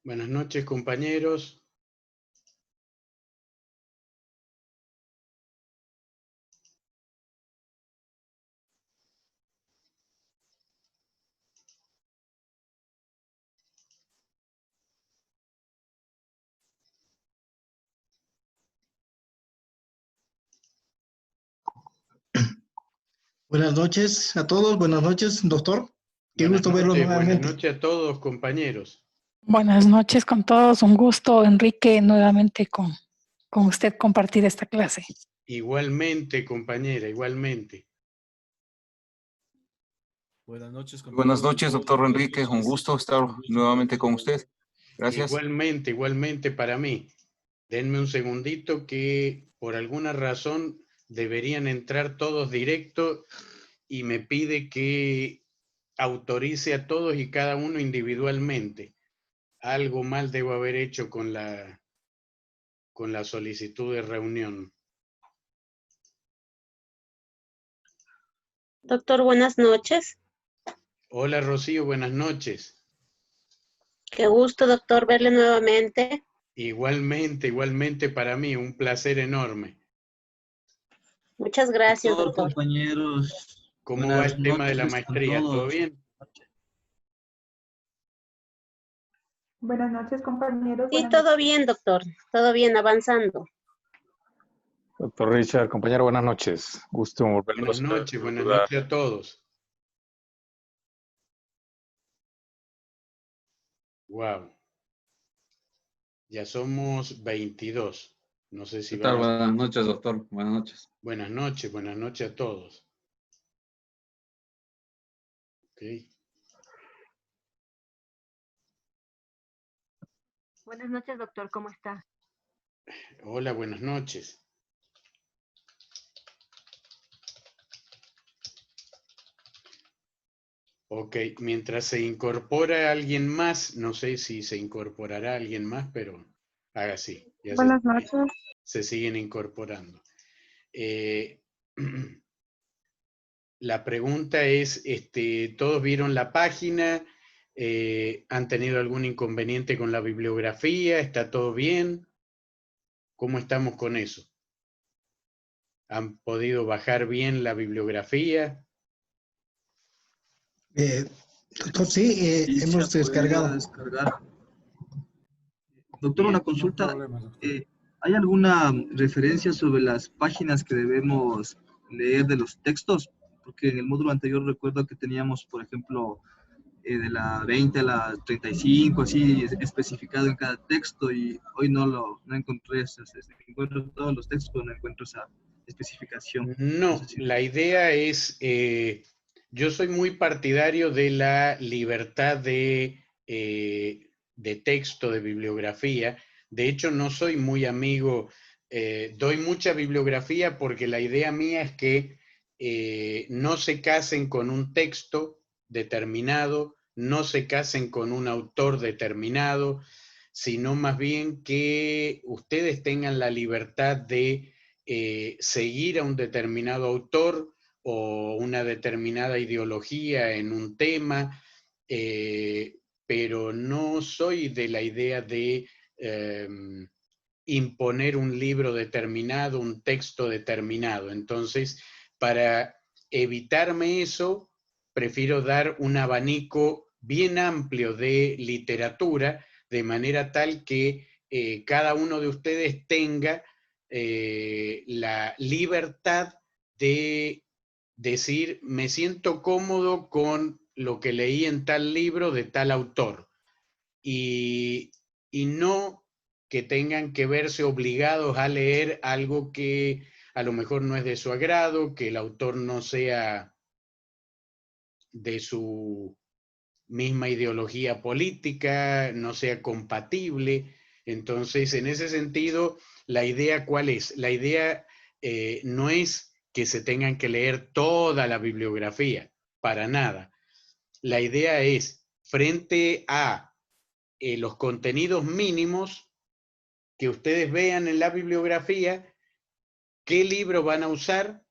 Buenas noches, compañeros. Buenas noches a todos, buenas noches, doctor. Qué gusto verlo nuevamente. Buenas noches a todos, compañeros. Buenas noches con todos, un gusto, Enrique, nuevamente con usted compartir esta clase. Igualmente, compañera, igualmente. Buenas noches, Buenas noches, doctor Enrique. Un gusto estar nuevamente con usted. Gracias. Igualmente para mí. Denme un segundito que por alguna razón deberían entrar todos directo y me pide que autorice a todos y cada uno individualmente. Algo mal debo haber hecho con la solicitud de reunión. Doctor, buenas noches. Hola, Rocío, buenas noches. Qué gusto, doctor, verle nuevamente. Igualmente para mí, un placer enorme. Muchas gracias, doctor. Compañeros. ¿Cómo va el tema de la maestría? ¿Todo bien? Buenas noches, compañeros. Sí, todo bien, doctor. Todo bien, avanzando. Doctor Richard, compañero, buenas noches. Gusto volverlos buenas noches a todos. Wow. Ya somos 22. No sé si ¿Qué tal? vamos... Buenas noches, doctor. Buenas noches. Buenas noches a todos. Okay. Buenas noches, doctor. ¿Cómo está? Hola, buenas noches. Ok, mientras se incorpora alguien más, no sé si se incorporará alguien más, pero haga así. Buenas noches. Se siguen incorporando. La pregunta es, ¿todos vieron la página? ¿Han tenido algún inconveniente con la bibliografía? ¿Está todo bien? ¿Cómo estamos con eso? ¿Han podido bajar bien la bibliografía? Doctor, sí, hemos descargado. Doctor, una consulta. No problema, doctor. ¿Hay alguna referencia sobre las páginas que debemos leer de los textos? Porque en el módulo anterior recuerdo que teníamos, por ejemplo, de la 20 a la 35, así especificado en cada texto, y hoy no encontré esas, encuentro todos los textos, pero no encuentro esa especificación. No, sé si... la idea es, yo soy muy partidario de la libertad de texto, de bibliografía. De hecho, no soy muy amigo, doy mucha bibliografía porque la idea mía es que no se casen con un texto determinado, no se casen con un autor determinado, sino más bien que ustedes tengan la libertad de seguir a un determinado autor o una determinada ideología en un tema, pero no soy de la idea de imponer un libro determinado, un texto determinado. Entonces, para evitarme eso, prefiero dar un abanico bien amplio de literatura, de manera tal que cada uno de ustedes tenga la libertad de decir, me siento cómodo con lo que leí en tal libro de tal autor. Y no que tengan que verse obligados a leer algo que a lo mejor no es de su agrado, que el autor no sea de su misma ideología política, no sea compatible. Entonces, en ese sentido, la idea, ¿cuál es? La idea no es que se tengan que leer toda la bibliografía, para nada. La idea es, frente a los contenidos mínimos que ustedes vean en la bibliografía, qué libro van a usar,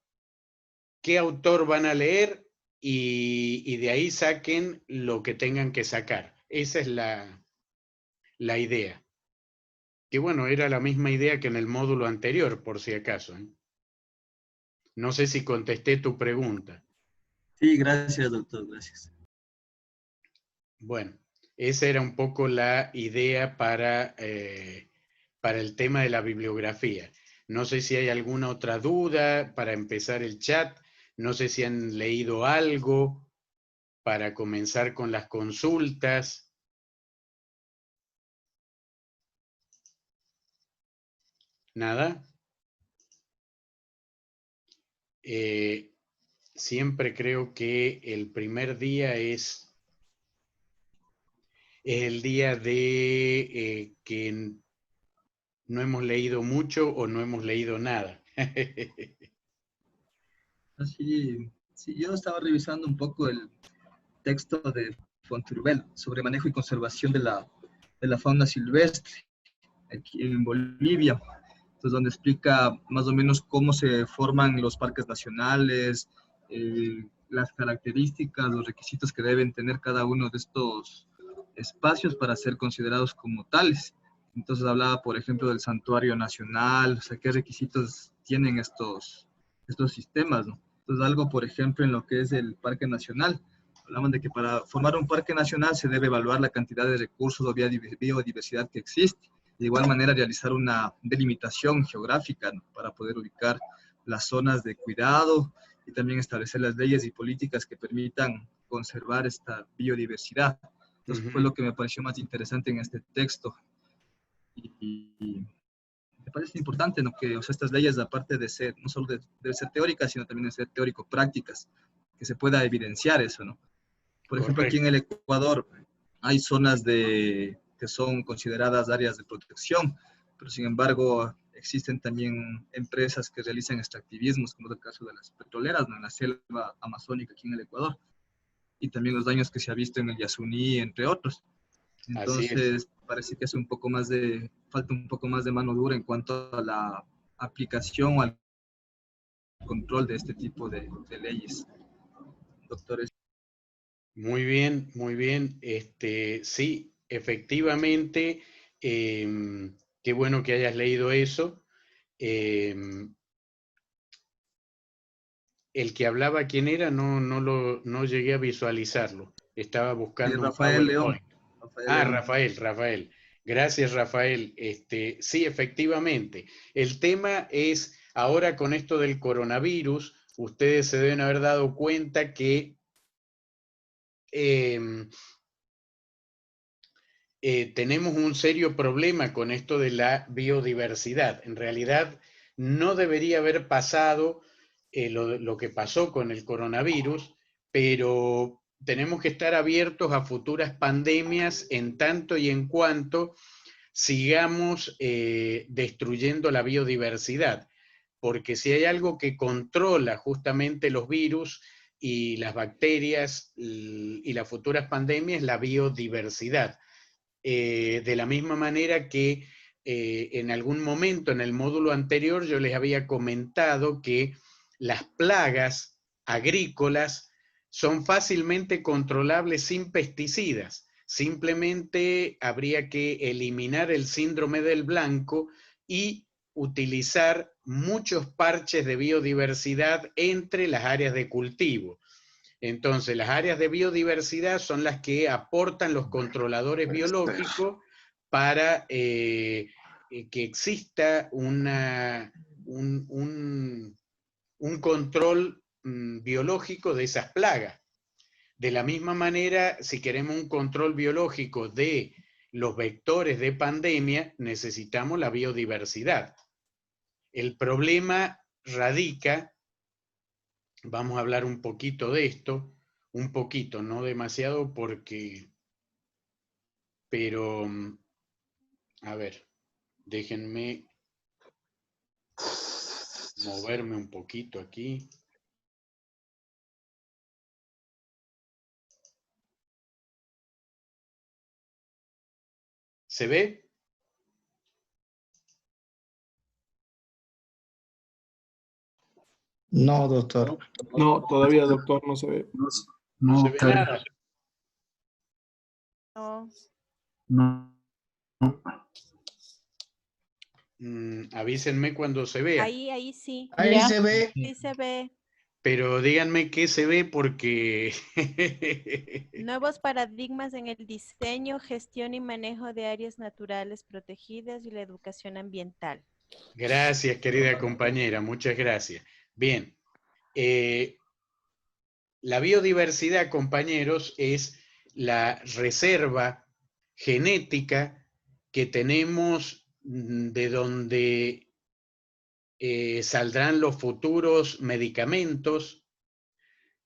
qué autor van a leer y de ahí saquen lo que tengan que sacar. Esa es la la idea. Que bueno, era la misma idea que en el módulo anterior, por si acaso, ¿eh? No sé si contesté tu pregunta. Sí, gracias, doctor, gracias. Bueno, esa era un poco la idea para el tema de la bibliografía. No sé si hay alguna otra duda para empezar el chat. No sé si han leído algo para comenzar con las consultas. ¿Nada? Siempre creo que el primer día es el día de que no hemos leído mucho o no hemos leído nada. Sí, sí, yo estaba revisando un poco el texto de Fonturbel sobre manejo y conservación de la fauna silvestre aquí en Bolivia. Entonces, donde explica más o menos cómo se forman los parques nacionales, las características, los requisitos que deben tener cada uno de estos espacios para ser considerados como tales. Entonces hablaba, por ejemplo, del santuario nacional, o sea, qué requisitos tienen estos sistemas, ¿no? Entonces, algo, por ejemplo, en lo que es el parque nacional, hablamos de que para formar un parque nacional se debe evaluar la cantidad de recursos o biodiversidad que existe. De igual manera, realizar una delimitación geográfica, ¿no?, para poder ubicar las zonas de cuidado y también establecer las leyes y políticas que permitan conservar esta biodiversidad. Entonces, fue lo que me pareció más interesante en este texto. Y me parece importante, ¿no?, que, o sea, estas leyes, aparte de ser, no solo de ser teóricas, sino también de ser teórico-prácticas, que se pueda evidenciar eso, ¿no? Por ejemplo, aquí en el Ecuador hay zonas que son consideradas áreas de protección, pero sin embargo existen también empresas que realizan extractivismos, como es el caso de las petroleras, ¿no?, en la selva amazónica aquí en el Ecuador, y también los daños que se ha visto en el Yasuní, entre otros. Entonces, parece que falta un poco más de mano dura en cuanto a la aplicación o al control de este tipo de leyes. Doctores. Muy bien, muy bien. Sí, efectivamente, qué bueno que hayas leído eso. El que hablaba, ¿quién era? No llegué a visualizarlo. Estaba buscando un Rafael León. PowerPoint. Rafael. Gracias, Rafael. Sí, efectivamente. El tema es, ahora con esto del coronavirus, ustedes se deben haber dado cuenta que tenemos un serio problema con esto de la biodiversidad. En realidad, no debería haber pasado lo que pasó con el coronavirus, pero tenemos que estar abiertos a futuras pandemias en tanto y en cuanto sigamos destruyendo la biodiversidad. Porque si hay algo que controla justamente los virus y las bacterias y las futuras pandemias, la biodiversidad. De la misma manera que en algún momento en el módulo anterior yo les había comentado que las plagas agrícolas son fácilmente controlables sin pesticidas. Simplemente habría que eliminar el síndrome del blanco y utilizar muchos parches de biodiversidad entre las áreas de cultivo. Entonces, las áreas de biodiversidad son las que aportan los controladores biológicos para que exista un control biológico de esas plagas. De la misma manera, si queremos un control biológico de los vectores de pandemia, necesitamos la biodiversidad. El problema radica, vamos a hablar un poquito de esto, un poquito, no demasiado pero, a ver, déjenme moverme un poquito aquí. ¿Se ve? No, doctor. No, todavía, doctor, no se ve. No se ve nada. No. No. Avísenme cuando se vea. Ahí sí. Ahí Ya. se ve. Sí se ve. Pero díganme qué se ve porque... Nuevos paradigmas en el diseño, gestión y manejo de áreas naturales protegidas y la educación ambiental. Gracias, querida compañera. Muchas gracias. Bien. La biodiversidad, compañeros, es la reserva genética que tenemos de donde saldrán los futuros medicamentos,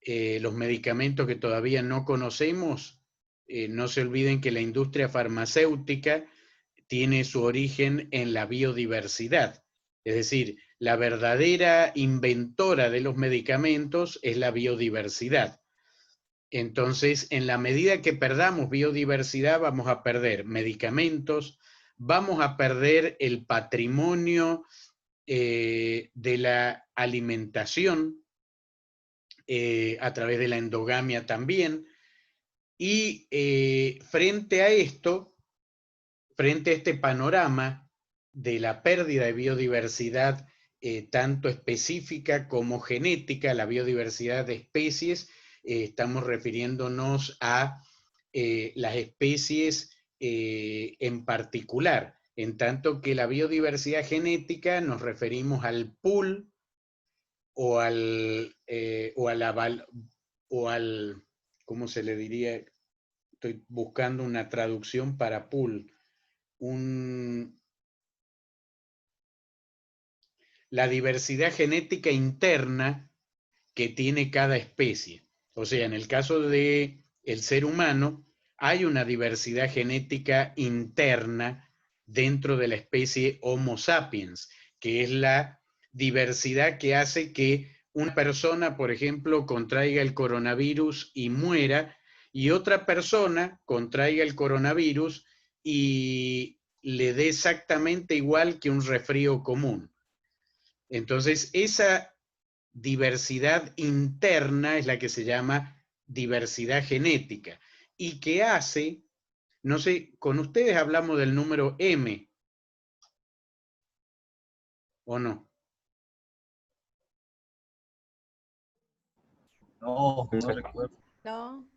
los medicamentos que todavía no conocemos. No se olviden que la industria farmacéutica tiene su origen en la biodiversidad. Es decir, la verdadera inventora de los medicamentos es la biodiversidad. Entonces, en la medida que perdamos biodiversidad, vamos a perder medicamentos, vamos a perder el patrimonio de la alimentación a través de la endogamia también. Y frente a esto, frente a este panorama de la pérdida de biodiversidad, tanto específica como genética, la biodiversidad de especies, estamos refiriéndonos a las especies en particular, en tanto que la biodiversidad genética nos referimos al pool o al, ¿cómo se le diría? Estoy buscando una traducción para pool. La diversidad genética interna que tiene cada especie. O sea, en el caso del ser humano, hay una diversidad genética interna dentro de la especie Homo sapiens, que es la diversidad que hace que una persona, por ejemplo, contraiga el coronavirus y muera, y otra persona contraiga el coronavirus y le dé exactamente igual que un resfrío común. Entonces, esa diversidad interna es la que se llama diversidad genética y que hace, no sé, con ustedes hablamos del número M, ¿o no? No, no recuerdo. No.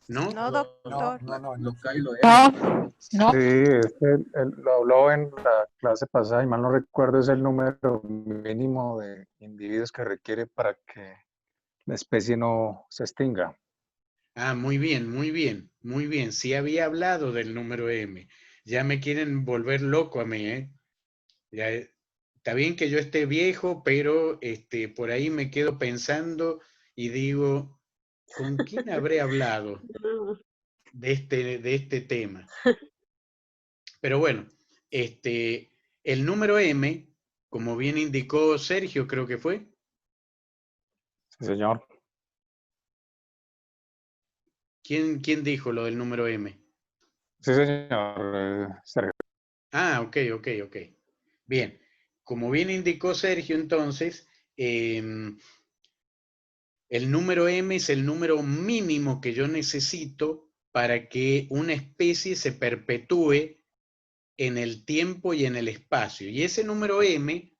¿No? No, doctor. No. Sí, lo habló en la clase pasada y mal no recuerdo, es el número mínimo de individuos que requiere para que la especie no se extinga. Ah, muy bien, muy bien, muy bien. Sí había hablado del número M. Ya me quieren volver loco a mí, ¿eh? Ya, está bien que yo esté viejo, pero por ahí me quedo pensando y digo, ¿con quién habré hablado de este tema? Pero bueno, el número M, como bien indicó Sergio, creo que fue. Sí, señor. ¿Quién dijo lo del número M? Sí, señor. Sergio. Ah, ok. Bien, como bien indicó Sergio, entonces, el número M es el número mínimo que yo necesito para que una especie se perpetúe en el tiempo y en el espacio. Y ese número M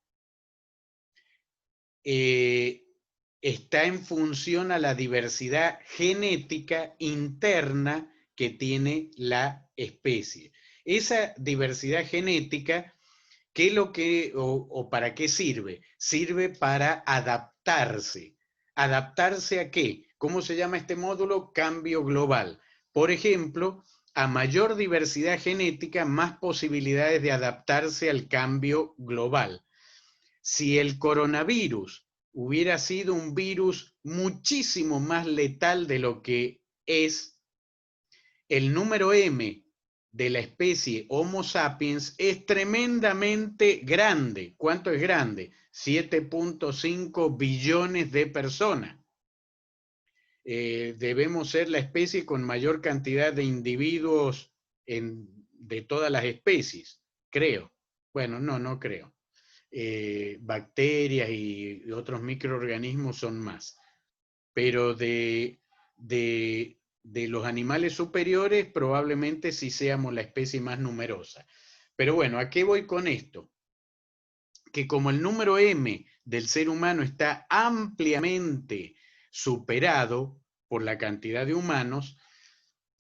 está en función a la diversidad genética interna que tiene la especie. Esa diversidad genética, ¿qué es lo que, o para qué sirve? Sirve para adaptarse. ¿Adaptarse a qué? ¿Cómo se llama este módulo? Cambio global. Por ejemplo, a mayor diversidad genética, más posibilidades de adaptarse al cambio global. Si el coronavirus hubiera sido un virus muchísimo más letal de lo que es, el número M de la especie Homo sapiens es tremendamente grande. ¿Cuánto es grande? 7.5 billones de personas. Debemos ser la especie con mayor cantidad de individuos de todas las especies, creo. Bueno, no creo. Bacterias y otros microorganismos son más. Pero de de los animales superiores probablemente sí seamos la especie más numerosa. Pero bueno, ¿a qué voy con esto? Que como el número M del ser humano está ampliamente superado por la cantidad de humanos,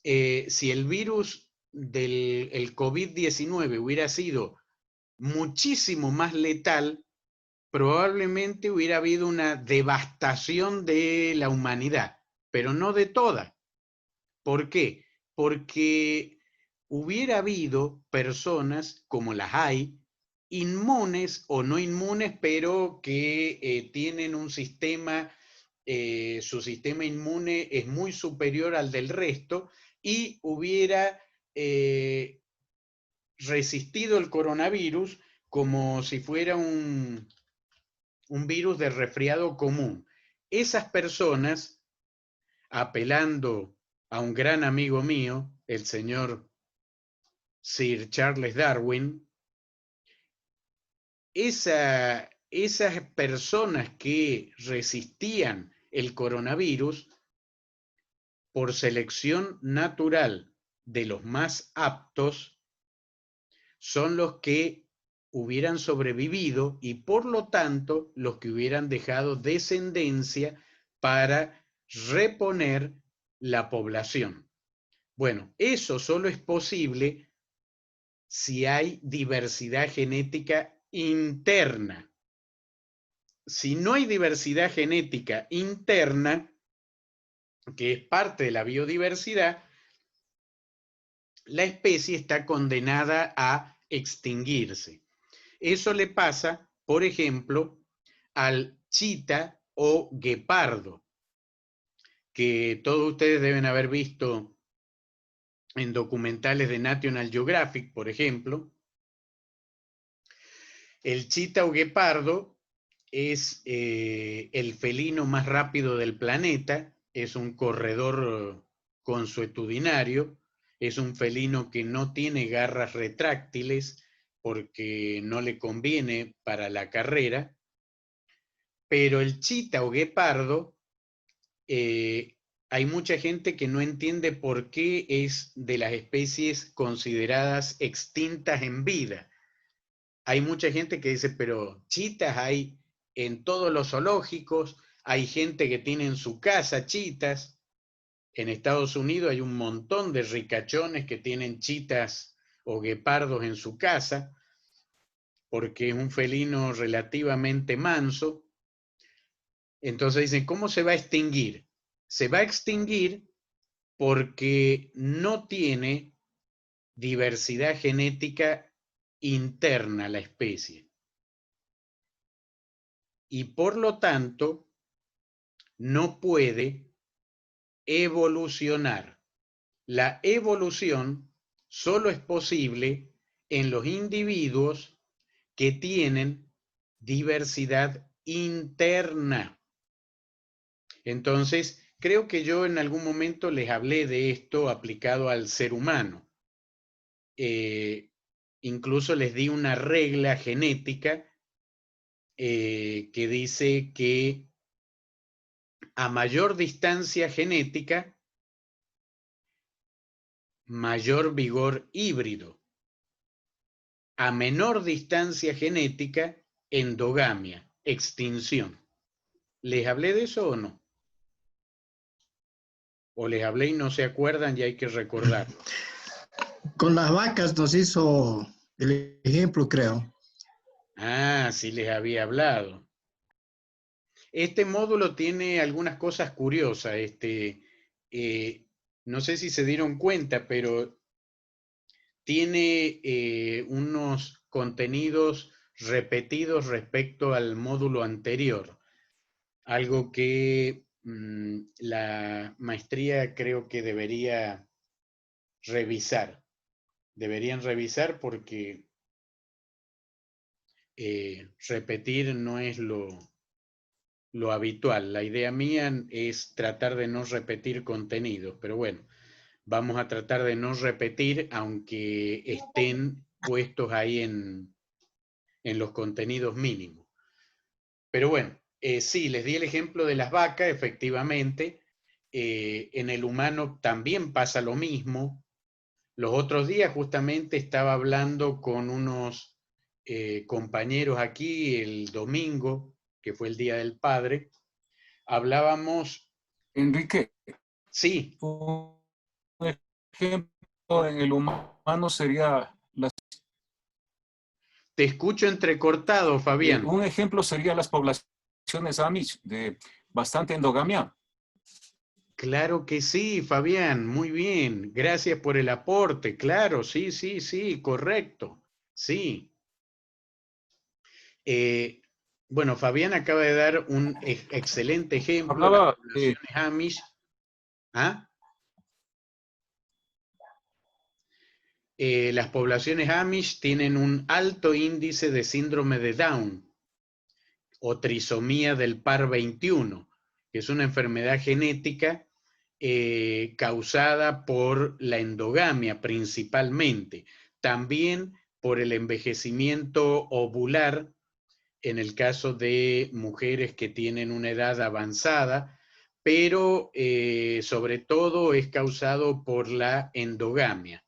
si el virus del COVID-19 hubiera sido muchísimo más letal, probablemente hubiera habido una devastación de la humanidad, pero no de toda. ¿Por qué? Porque hubiera habido personas, como las hay, inmunes o no inmunes, pero que tienen un sistema, su sistema inmune es muy superior al del resto y hubiera resistido el coronavirus como si fuera un virus de resfriado común. Esas personas, apelando a un gran amigo mío, el señor Sir Charles Darwin, esas personas que resistían el coronavirus, por selección natural de los más aptos, son los que hubieran sobrevivido y por lo tanto los que hubieran dejado descendencia para reponer la población. Bueno, eso solo es posible si hay diversidad genética interna. Si no hay diversidad genética interna, que es parte de la biodiversidad, la especie está condenada a extinguirse. Eso le pasa, por ejemplo, al chita o guepardo, que todos ustedes deben haber visto en documentales de National Geographic, por ejemplo. El chita o guepardo es el felino más rápido del planeta, es un corredor consuetudinario, es un felino que no tiene garras retráctiles porque no le conviene para la carrera, pero el chita o guepardo, hay mucha gente que no entiende por qué es de las especies consideradas extintas en vida. Hay mucha gente que dice, pero chitas hay en todos los zoológicos, hay gente que tiene en su casa chitas. En Estados Unidos hay un montón de ricachones que tienen chitas o guepardos en su casa, porque es un felino relativamente manso. Entonces dicen, ¿cómo se va a extinguir? Se va a extinguir porque no tiene diversidad genética interna la especie. Y por lo tanto, no puede evolucionar. La evolución solo es posible en los individuos que tienen diversidad interna. Entonces, creo que yo en algún momento les hablé de esto aplicado al ser humano. Incluso les di una regla genética que dice que a mayor distancia genética, mayor vigor híbrido. A menor distancia genética, endogamia, extinción. ¿Les hablé de eso o no? ¿O les hablé y no se acuerdan y hay que recordarlo? Con las vacas nos hizo el ejemplo, creo. Ah, sí les había hablado. Este módulo tiene algunas cosas curiosas. No sé si se dieron cuenta, pero tiene unos contenidos repetidos respecto al módulo anterior. Algo que la maestría creo que debería revisar. Deberían revisar porque repetir no es lo habitual. La idea mía es tratar de no repetir contenidos, pero bueno, vamos a tratar de no repetir aunque estén puestos ahí en los contenidos mínimos. Pero bueno, sí, les di el ejemplo de las vacas, efectivamente. en el humano también pasa lo mismo. Los otros días justamente estaba hablando con unos compañeros aquí el domingo, que fue el Día del Padre. Hablábamos... Enrique, sí. Un ejemplo en el humano sería las... Te escucho entrecortado, Fabián. Un ejemplo sería las poblaciones Amish, de bastante endogamia. Claro que sí, Fabián, muy bien. Gracias por el aporte. Claro, sí, sí, sí, correcto. Sí. Bueno, Fabián acaba de dar un excelente ejemplo. Hablaba, las poblaciones Amish. ¿Ah? Las poblaciones Amish tienen un alto índice de síndrome de Down o trisomía del par 21, que es una enfermedad genética causada por la endogamia principalmente, también por el envejecimiento ovular en el caso de mujeres que tienen una edad avanzada, pero sobre todo es causado por la endogamia.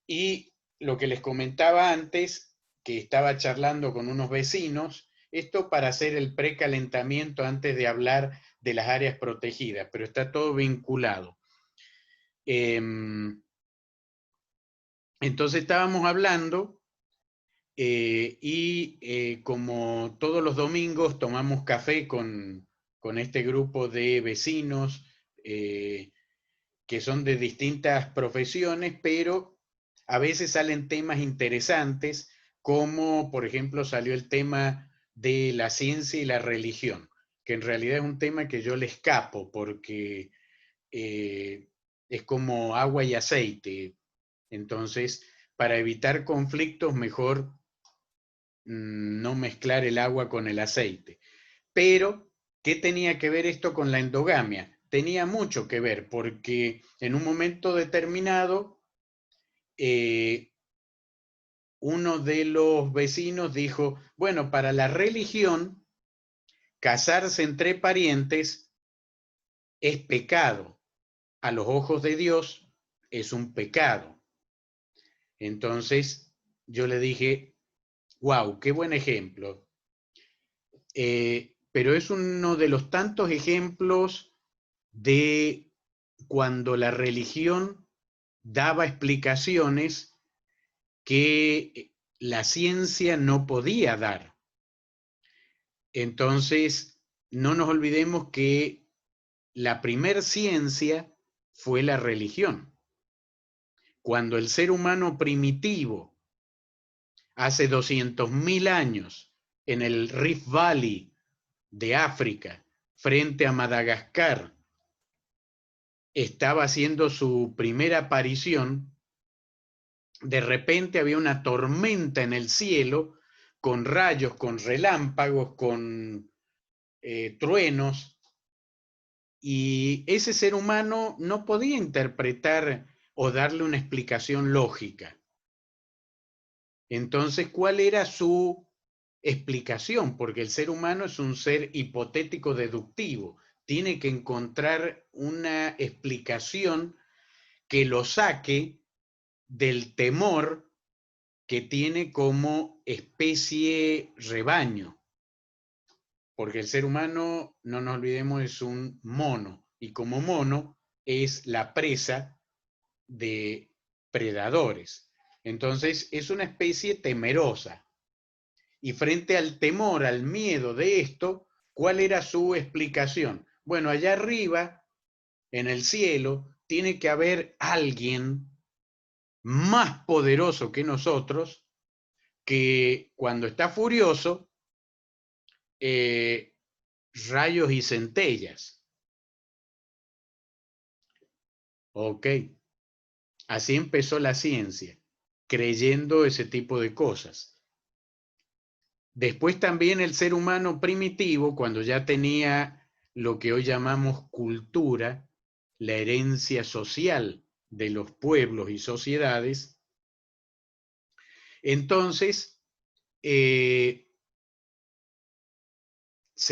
Y lo que les comentaba antes, que estaba charlando con unos vecinos, esto para hacer el precalentamiento antes de hablar de las áreas protegidas, pero está todo vinculado. Entonces estábamos hablando y como todos los domingos tomamos café con este grupo de vecinos que son de distintas profesiones, pero a veces salen temas interesantes, como por ejemplo salió el tema de la ciencia y la religión, que en realidad es un tema que yo le escapo porque es como agua y aceite. Entonces, para evitar conflictos, mejor no mezclar el agua con el aceite. Pero, ¿qué tenía que ver esto con la endogamia? Tenía mucho que ver, porque en un momento determinado, uno de los vecinos dijo, bueno, para la religión, casarse entre parientes es pecado. A los ojos de Dios es un pecado. Entonces, yo le dije, wow, qué buen ejemplo. Pero es uno de los tantos ejemplos de cuando la religión daba explicaciones que la ciencia no podía dar. Entonces, no nos olvidemos que la primer ciencia fue la religión. Cuando el ser humano primitivo, hace 200.000 años, en el Rift Valley de África, frente a Madagascar, estaba haciendo su primera aparición, de repente había una tormenta en el cielo, con rayos, con relámpagos, con truenos, y ese ser humano no podía interpretar o darle una explicación lógica. Entonces, ¿cuál era su explicación? Porque el ser humano es un ser hipotético deductivo. Tiene que encontrar una explicación que lo saque del temor que tiene como especie rebaño. Porque el ser humano, no nos olvidemos, es un mono. Y como mono es la presa de predadores. Entonces es una especie temerosa. Y frente al temor, al miedo de esto, ¿cuál era su explicación? Bueno, allá arriba, en el cielo, tiene que haber alguien más poderoso que nosotros, que cuando está furioso, rayos y centellas. Ok. Así empezó la ciencia, creyendo ese tipo de cosas. Después también el ser humano primitivo, cuando ya tenía lo que hoy llamamos cultura, la herencia social de los pueblos y sociedades, entonces se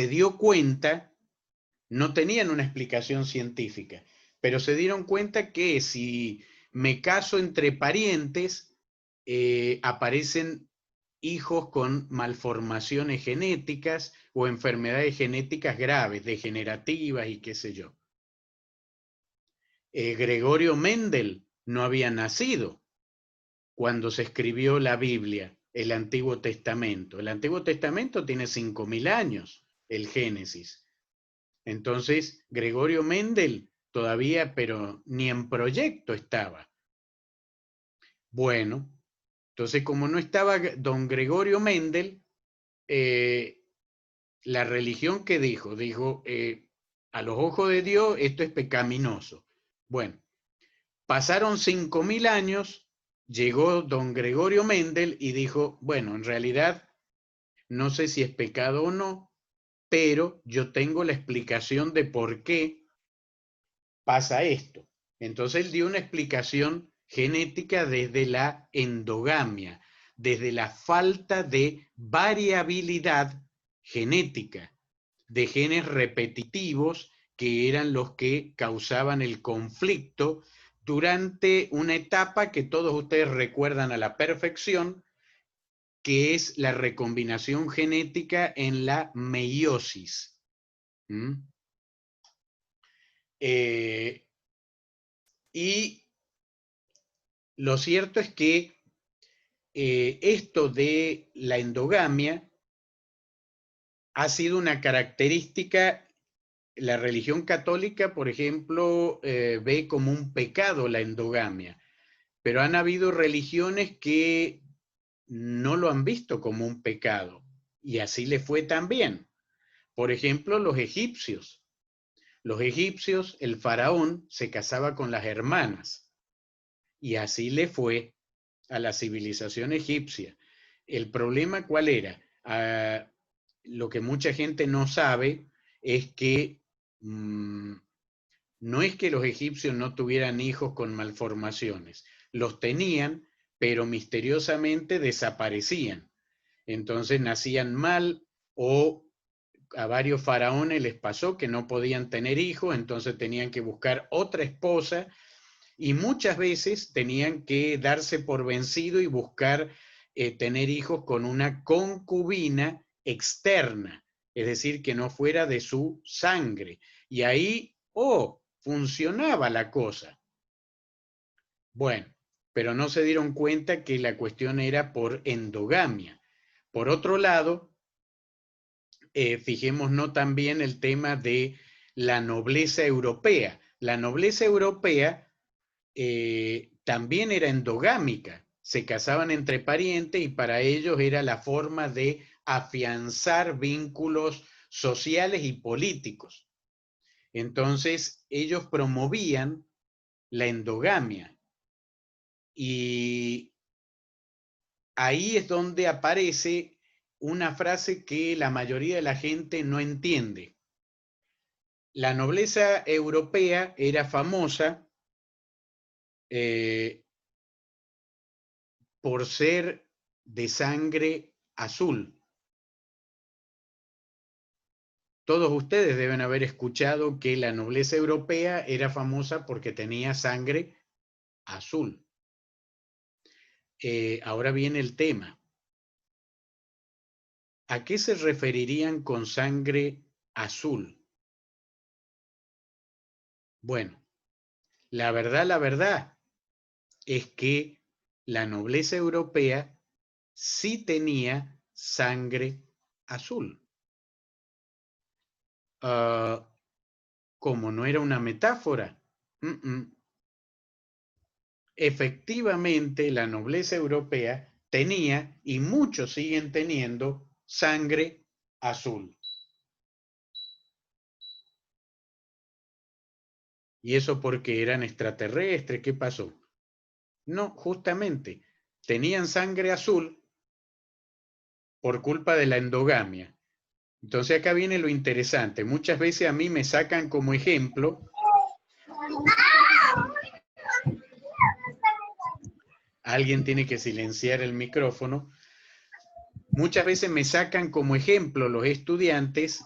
dio cuenta No tenían una explicación científica, pero se dieron cuenta que si me caso entre parientes, aparecen hijos con malformaciones genéticas o enfermedades genéticas graves, degenerativas y qué sé yo. Gregorio Mendel no había nacido cuando se escribió la Biblia, el Antiguo Testamento. El Antiguo Testamento tiene 5000 años, el Génesis. Entonces, Gregorio Mendel todavía, pero ni en proyecto estaba. Bueno, entonces como no estaba don Gregorio Mendel, la religión que dijo, a los ojos de Dios esto es pecaminoso. Bueno, pasaron 5000 años, llegó don Gregorio Mendel y dijo, bueno, en realidad no sé si es pecado o no, pero yo tengo la explicación de por qué pasa esto. Entonces él dio una explicación genética desde la endogamia, desde la falta de variabilidad genética, de genes repetitivos que eran los que causaban el conflicto durante una etapa que todos ustedes recuerdan a la perfección, que es la recombinación genética en la meiosis. Y lo cierto es que esto de la endogamia ha sido una característica. La religión católica, por ejemplo, ve como un pecado la endogamia, pero han habido religiones que no lo han visto como un pecado, y así le fue también. Por ejemplo, los egipcios. Los egipcios, el faraón se casaba con las hermanas, y así le fue a la civilización egipcia. El problema, ¿cuál era? Lo que mucha gente no sabe es que no es que los egipcios no tuvieran hijos con malformaciones, los tenían, pero misteriosamente desaparecían. Entonces nacían mal, o a varios faraones les pasó que no podían tener hijos, entonces tenían que buscar otra esposa, y muchas veces tenían que darse por vencido y buscar tener hijos con una concubina externa, es decir, que no fuera de su sangre. Y ahí, funcionaba la cosa. Bueno, pero no se dieron cuenta que la cuestión era por endogamia. Por otro lado, fijémonos también el tema de la nobleza europea. La nobleza europea también era endogámica. Se casaban entre parientes y para ellos era la forma de afianzar vínculos sociales y políticos. Entonces, ellos promovían la endogamia. Y ahí es donde aparece una frase que la mayoría de la gente no entiende. La nobleza europea era famosa por ser de sangre azul. Todos ustedes deben haber escuchado que la nobleza europea era famosa porque tenía sangre azul. Ahora viene el tema. ¿A qué se referirían con sangre azul? Bueno, la verdad es que la nobleza europea sí tenía sangre azul. Como no era una metáfora. Efectivamente, la nobleza europea tenía, y muchos siguen teniendo, sangre azul. ¿Y eso porque eran extraterrestres? ¿Qué pasó? No, justamente, tenían sangre azul por culpa de la endogamia. Entonces acá viene lo interesante. Muchas veces a mí me sacan como ejemplo. Alguien tiene que silenciar el micrófono. Muchas veces me sacan como ejemplo los estudiantes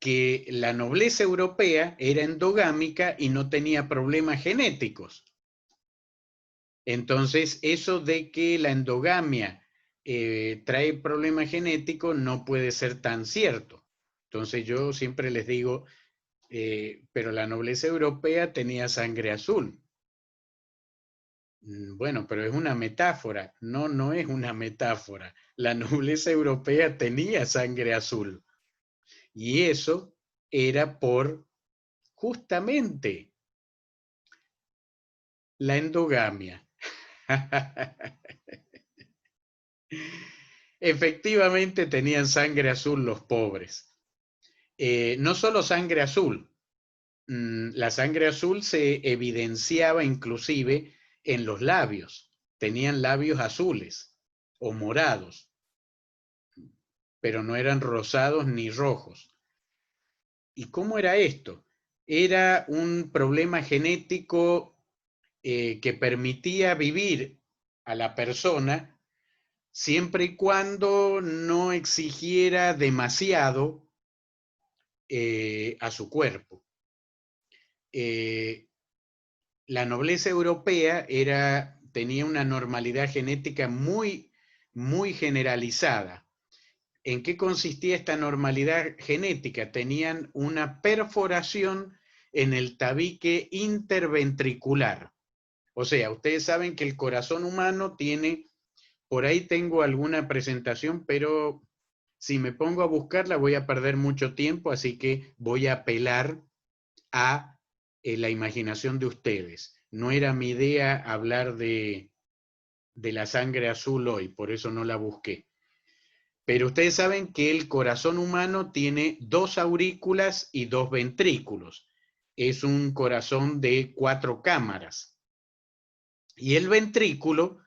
que la nobleza europea era endogámica y no tenía problemas genéticos. Entonces, eso de que la endogamia trae problemas genéticos no puede ser tan cierto. Entonces, yo siempre les digo, pero la nobleza europea tenía sangre azul. Bueno, pero es una metáfora. No, no es una metáfora. La nobleza europea tenía sangre azul. Y eso era por justamente la endogamia. Efectivamente tenían sangre azul los pobres. No solo sangre azul. La sangre azul se evidenciaba inclusive en los labios. Tenían labios azules o morados, pero no eran rosados ni rojos. ¿Y cómo era esto? Era un problema genético que permitía vivir a la persona siempre y cuando no exigiera demasiado a su cuerpo. La nobleza europea tenía una normalidad genética muy, muy generalizada. ¿En qué consistía esta normalidad genética? Tenían una perforación en el tabique interventricular. O sea, ustedes saben que el corazón humano tiene, por ahí tengo alguna presentación, pero si me pongo a buscarla voy a perder mucho tiempo, así que voy a apelar a la imaginación de ustedes. No era mi idea hablar de la sangre azul hoy, por eso no la busqué. Pero ustedes saben que el corazón humano tiene 2 aurículas y 2 ventrículos. Es un corazón de 4 cámaras. Y el ventrículo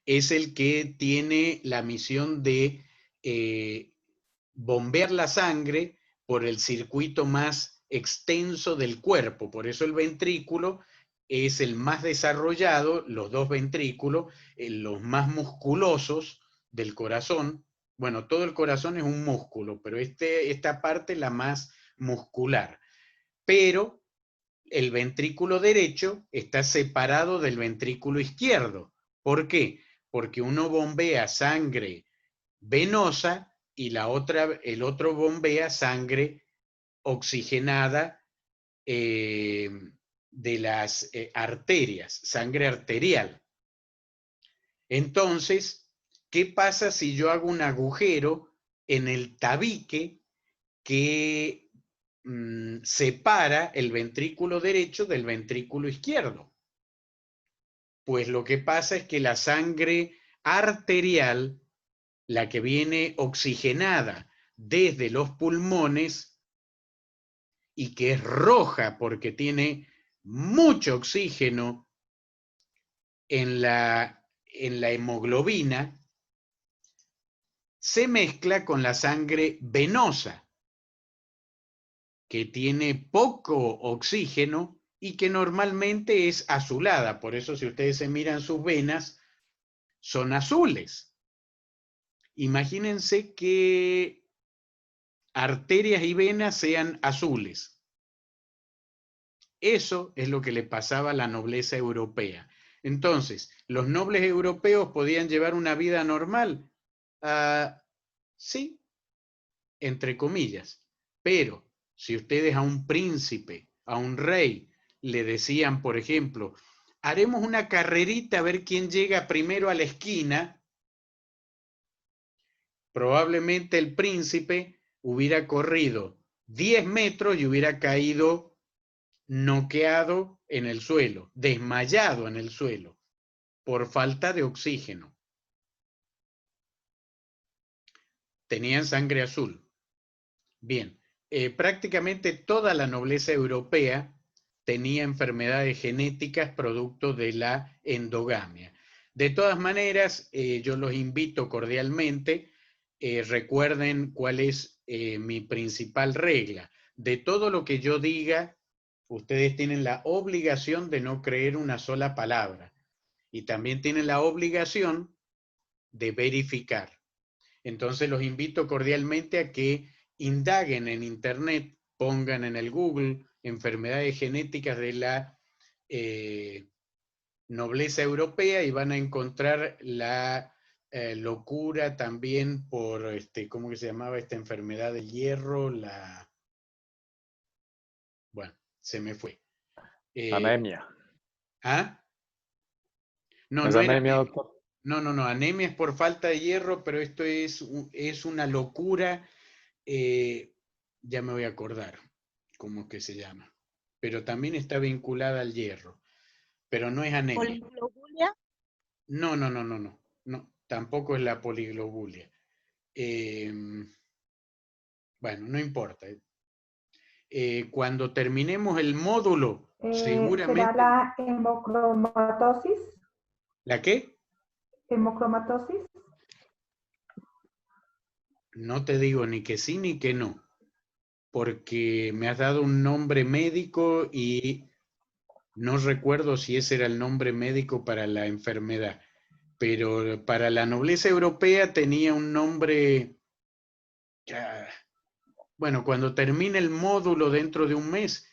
es el que tiene la misión de bombear la sangre por el circuito más extenso del cuerpo. Por eso el ventrículo es el más desarrollado, los 2 ventrículos, los más musculosos del corazón. Bueno, todo el corazón es un músculo, pero esta parte es la más muscular. Pero el ventrículo derecho está separado del ventrículo izquierdo. ¿Por qué? Porque uno bombea sangre venosa y el otro bombea sangre oxigenada de las arterias, sangre arterial. Entonces, ¿qué pasa si yo hago un agujero en el tabique que separa el ventrículo derecho del ventrículo izquierdo? Pues lo que pasa es que la sangre arterial, la que viene oxigenada desde los pulmones y que es roja porque tiene mucho oxígeno en la hemoglobina, se mezcla con la sangre venosa, que tiene poco oxígeno y que normalmente es azulada. Por eso si ustedes se miran sus venas, son azules. Imagínense que arterias y venas sean azules. Eso es lo que le pasaba a la nobleza europea. Entonces, ¿los nobles europeos podían llevar una vida normal? Sí, entre comillas. Pero si ustedes a un príncipe, a un rey, le decían, por ejemplo, haremos una carrerita a ver quién llega primero a la esquina, probablemente el príncipe hubiera corrido 10 metros y hubiera caído noqueado en el suelo, desmayado en el suelo, por falta de oxígeno. Tenían sangre azul. Bien, prácticamente toda la nobleza europea tenía enfermedades genéticas producto de la endogamia. De todas maneras, yo los invito cordialmente, recuerden cuál es mi principal regla. De todo lo que yo diga, ustedes tienen la obligación de no creer una sola palabra y también tienen la obligación de verificar. Entonces los invito cordialmente a que indaguen en Internet, pongan en el Google enfermedades genéticas de la nobleza europea y van a encontrar la locura también por, ¿cómo que se llamaba esta enfermedad del hierro? Bueno, se me fue. Anemia. ¿Ah? No, ¿Es no era anemia, anemia. doctor? No, anemia es por falta de hierro, pero esto es una locura. Ya me voy a acordar cómo es que se llama. Pero también está vinculada al hierro. Pero no es anemia. ¿Poliglobulia? No, tampoco es la poliglobulia. Bueno, no importa. Cuando terminemos el módulo, ¿Será seguramente... la hemocromatosis? ¿La qué? ¿Hemocromatosis? No te digo ni que sí ni que no, porque me has dado un nombre médico y no recuerdo si ese era el nombre médico para la enfermedad, pero para la nobleza europea tenía un nombre... Bueno, cuando termine el módulo dentro de un mes,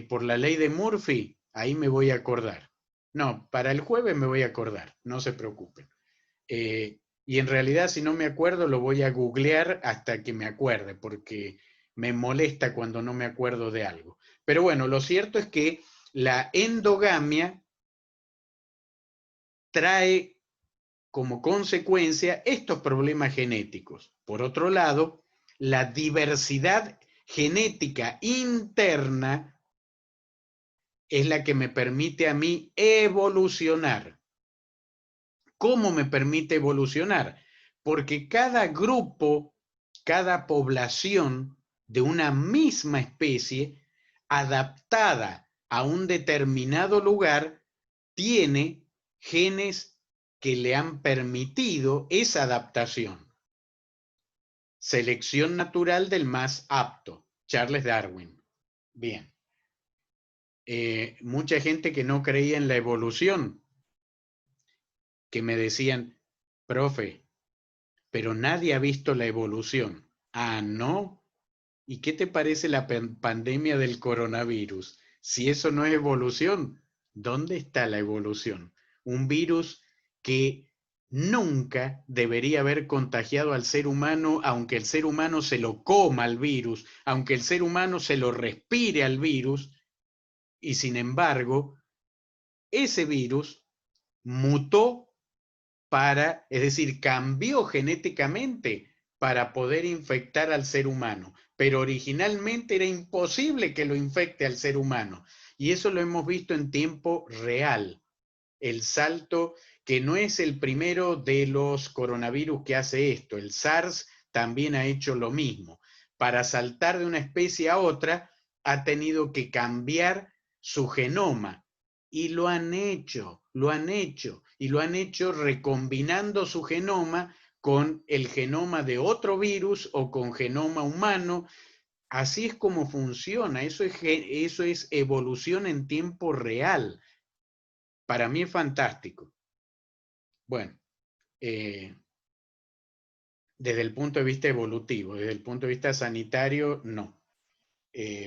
por la ley de Murphy, ahí me voy a acordar. No, para el jueves me voy a acordar, no se preocupen. Y en realidad, si no me acuerdo, lo voy a googlear hasta que me acuerde, porque me molesta cuando no me acuerdo de algo. Pero bueno, lo cierto es que la endogamia trae como consecuencia estos problemas genéticos. Por otro lado, la diversidad genética interna es la que me permite a mí evolucionar. ¿Cómo me permite evolucionar? Porque cada grupo, cada población de una misma especie, adaptada a un determinado lugar, tiene genes que le han permitido esa adaptación. Selección natural del más apto, Charles Darwin. Bien. Mucha gente que no creía en la evolución, que me decían, profe, pero nadie ha visto la evolución. Ah, ¿no? ¿Y qué te parece la pandemia del coronavirus? Si eso no es evolución, ¿dónde está la evolución? Un virus que nunca debería haber contagiado al ser humano, aunque el ser humano se lo coma al virus, aunque el ser humano se lo respire al virus, y sin embargo, ese virus mutó es decir, cambió genéticamente para poder infectar al ser humano, pero originalmente era imposible que lo infecte al ser humano. Y eso lo hemos visto en tiempo real. El salto, que no es el primero de los coronavirus que hace esto, el SARS también ha hecho lo mismo. Para saltar de una especie a otra, ha tenido que cambiar su genoma. Y lo han hecho, y lo han hecho recombinando su genoma con el genoma de otro virus o con genoma humano. Así es como funciona, eso es evolución en tiempo real. Para mí es fantástico. Bueno, desde el punto de vista evolutivo, desde el punto de vista sanitario, no.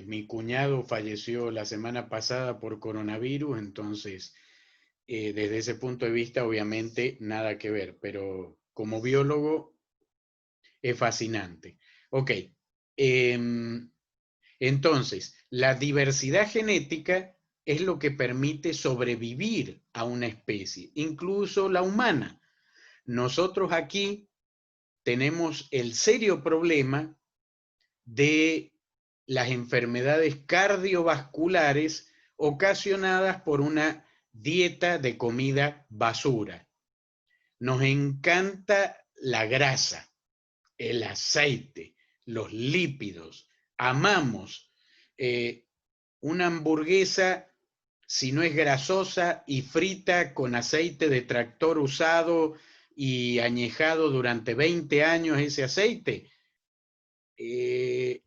Mi cuñado falleció la semana pasada por coronavirus, entonces desde ese punto de vista obviamente nada que ver, pero como biólogo es fascinante. Ok, entonces la diversidad genética es lo que permite sobrevivir a una especie, incluso la humana. Nosotros aquí tenemos el serio problema de las enfermedades cardiovasculares ocasionadas por una dieta de comida basura. Nos encanta la grasa, el aceite, los lípidos. Amamos una hamburguesa, si no es grasosa y frita con aceite de tractor usado y añejado durante 20 años ese aceite,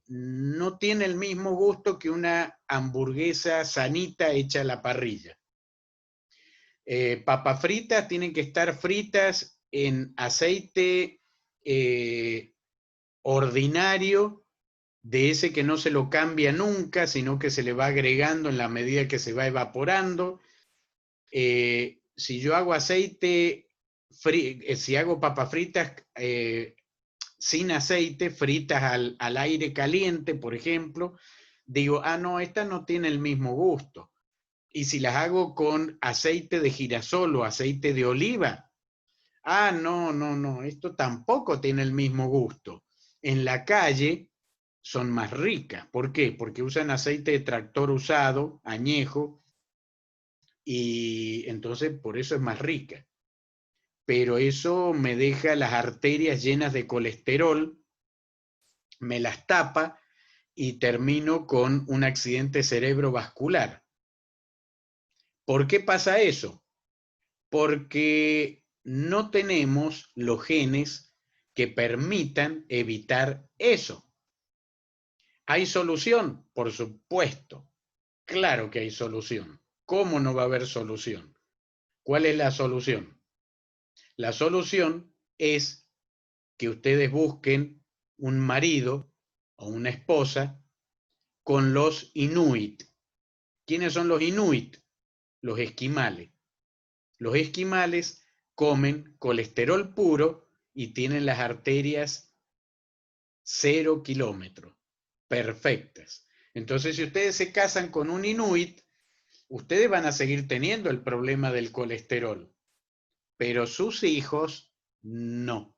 no tiene el mismo gusto que una hamburguesa sanita hecha a la parrilla. Papas fritas tienen que estar fritas en aceite ordinario, de ese que no se lo cambia nunca, sino que se le va agregando en la medida que se va evaporando. Si yo hago aceite, si hago papas fritas sin aceite, fritas al aire caliente, por ejemplo, digo, ah, no, esta no tiene el mismo gusto. Y si las hago con aceite de girasol o aceite de oliva, ah, no, esto tampoco tiene el mismo gusto. En la calle son más ricas. ¿Por qué? Porque usan aceite de tractor usado, añejo, y entonces por eso es más rica. Pero eso me deja las arterias llenas de colesterol, me las tapa y termino con un accidente cerebrovascular. ¿Por qué pasa eso? Porque no tenemos los genes que permitan evitar eso. ¿Hay solución? Por supuesto. Claro que hay solución. ¿Cómo no va a haber solución? ¿Cuál es la solución? La solución es que ustedes busquen un marido o una esposa con los inuit. ¿Quiénes son los inuit? Los esquimales. Los esquimales comen colesterol puro y tienen las arterias 0 kilómetros, perfectas. Entonces, si ustedes se casan con un inuit, ustedes van a seguir teniendo el problema del colesterol, pero sus hijos no.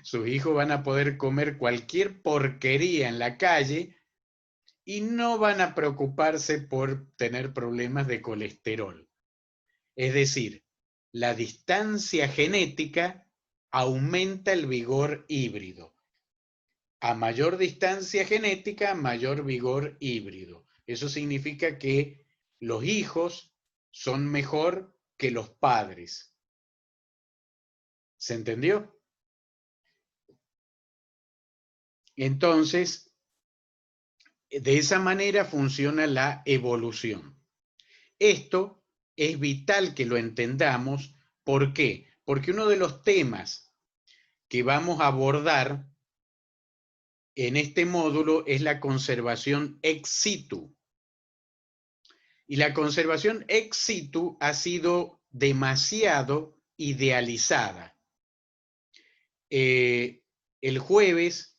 Sus hijos van a poder comer cualquier porquería en la calle y no van a preocuparse por tener problemas de colesterol. Es decir, la distancia genética aumenta el vigor híbrido. A mayor distancia genética, mayor vigor híbrido. Eso significa que los hijos son mejor que los padres. ¿Se entendió? Entonces, de esa manera funciona la evolución. Esto es vital que lo entendamos. ¿Por qué? Porque uno de los temas que vamos a abordar en este módulo es la conservación ex situ. Y la conservación ex situ ha sido demasiado idealizada. El jueves,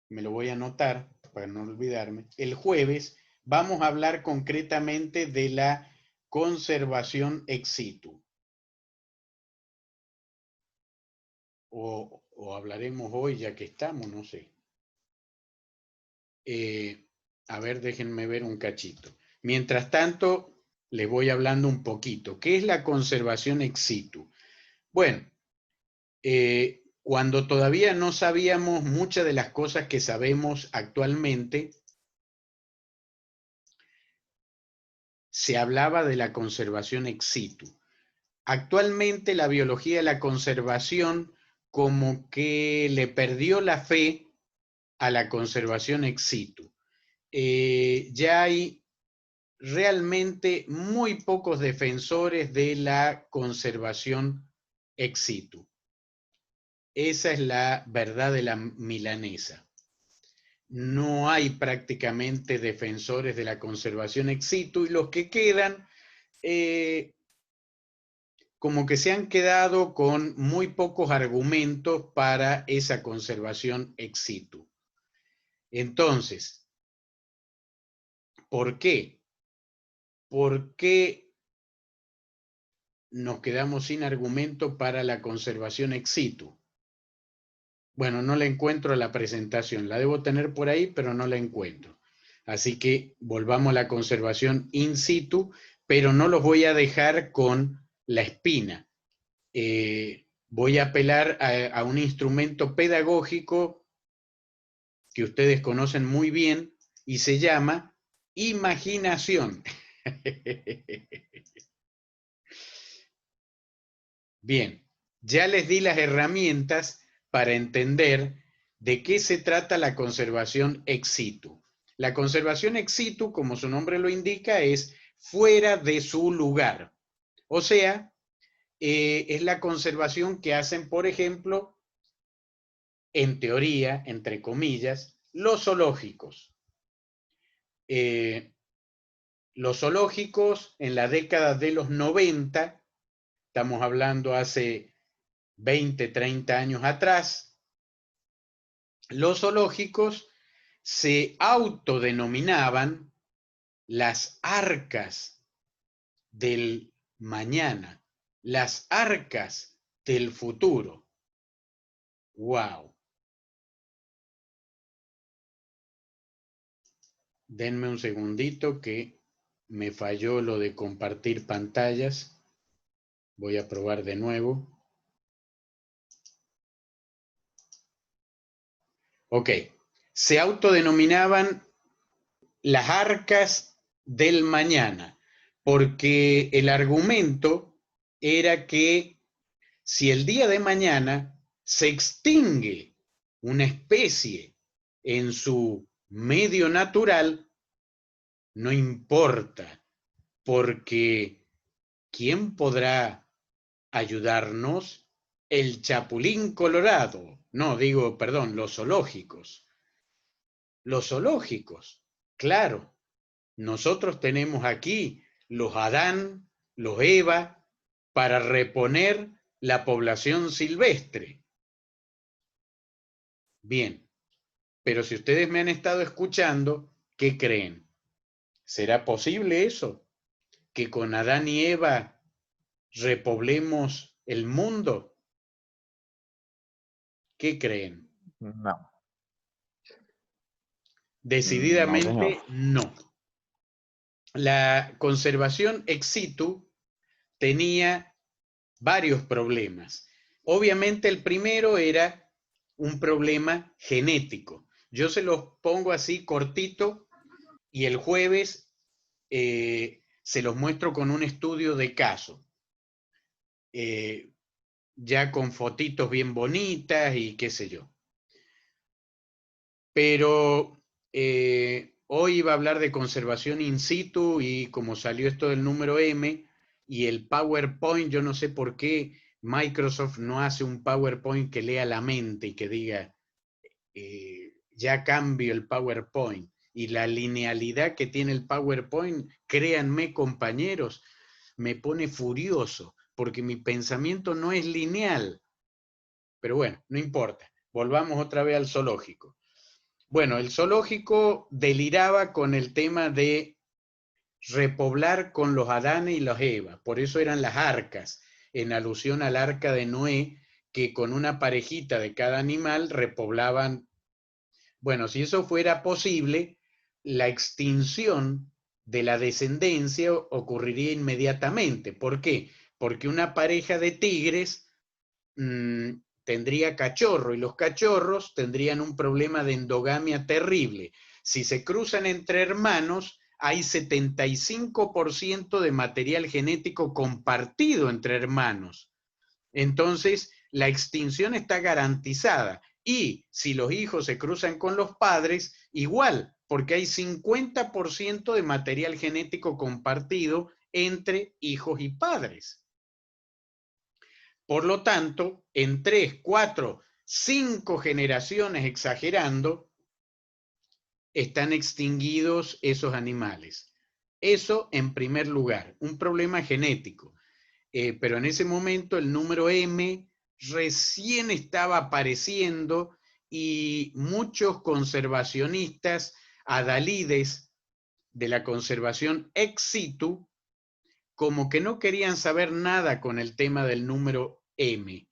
me lo voy a anotar para no olvidarme, el jueves vamos a hablar concretamente de la conservación ex situ. O hablaremos hoy ya que estamos, no sé. A ver, déjenme ver un cachito. Mientras tanto, les voy hablando un poquito. ¿Qué es la conservación ex situ? Bueno, cuando todavía no sabíamos muchas de las cosas que sabemos actualmente, se hablaba de la conservación ex situ. Actualmente la biología de la conservación como que le perdió la fe a la conservación ex situ. Ya hay realmente muy pocos defensores de la conservación ex situ. Esa es la verdad de la milanesa. No hay prácticamente defensores de la conservación ex situ y los que quedan como que se han quedado con muy pocos argumentos para esa conservación ex situ. Entonces, ¿por qué? ¿Por qué nos quedamos sin argumento para la conservación ex situ? Bueno, no la encuentro la presentación. La debo tener por ahí, pero no la encuentro. Así que volvamos a la conservación in situ, pero no los voy a dejar con la espina. Voy a apelar a un instrumento pedagógico que ustedes conocen muy bien y se llama imaginación. Bien, ya les di las herramientas para entender de qué se trata la conservación ex situ. La conservación ex situ, como su nombre lo indica, es fuera de su lugar. O sea, es la conservación que hacen, por ejemplo, en teoría, entre comillas, los zoológicos. Los zoológicos en la década de los 90, estamos hablando hace 20, 30 años atrás, los zoológicos se autodenominaban las arcas del mañana, las arcas del futuro. ¡Wow! Denme un segundito que me falló lo de compartir pantallas. Voy a probar de nuevo. Ok. Se autodenominaban las arcas del mañana, porque el argumento era que si el día de mañana se extingue una especie en su medio natural, no importa, porque ¿quién podrá ayudarnos? El chapulín colorado. No, digo, perdón, los zoológicos. Los zoológicos, claro. Nosotros tenemos aquí los Adán, los Eva, para reponer la población silvestre. Bien, pero si ustedes me han estado escuchando, ¿qué creen? ¿Será posible eso? ¿Que con Adán y Eva repoblemos el mundo? ¿Qué creen? No. Decididamente No, no. La conservación ex situ tenía varios problemas. Obviamente el primero era un problema genético. Yo se los pongo así cortito y el jueves se los muestro con un estudio de caso. Ya con fotitos bien bonitas y qué sé yo. Pero hoy iba a hablar de conservación in situ y como salió esto del número M y el PowerPoint, yo no sé por qué Microsoft no hace un PowerPoint que lea la mente y que diga, ya cambio el PowerPoint. Y la linealidad que tiene el PowerPoint, créanme compañeros, me pone furioso porque mi pensamiento no es lineal. Pero bueno, no importa. Volvamos otra vez al zoológico. Bueno, el zoológico deliraba con el tema de repoblar con los Adán y los Eva. Por eso eran las arcas, en alusión al arca de Noé, que con una parejita de cada animal repoblaban. Bueno, si eso fuera posible, la extinción de la descendencia ocurriría inmediatamente. ¿Por qué? Porque una pareja de tigres tendría cachorro y los cachorros tendrían un problema de endogamia terrible. Si se cruzan entre hermanos, hay 75% de material genético compartido entre hermanos. Entonces, la extinción está garantizada. Y si los hijos se cruzan con los padres, igual, porque hay 50% de material genético compartido entre hijos y padres. Por lo tanto, en 3, 4, 5 generaciones, exagerando, están extinguidos esos animales. Eso en primer lugar, un problema genético. Pero en ese momento el número M recién estaba apareciendo y muchos conservacionistas adalides de la conservación ex situ como que no querían saber nada con el tema del número M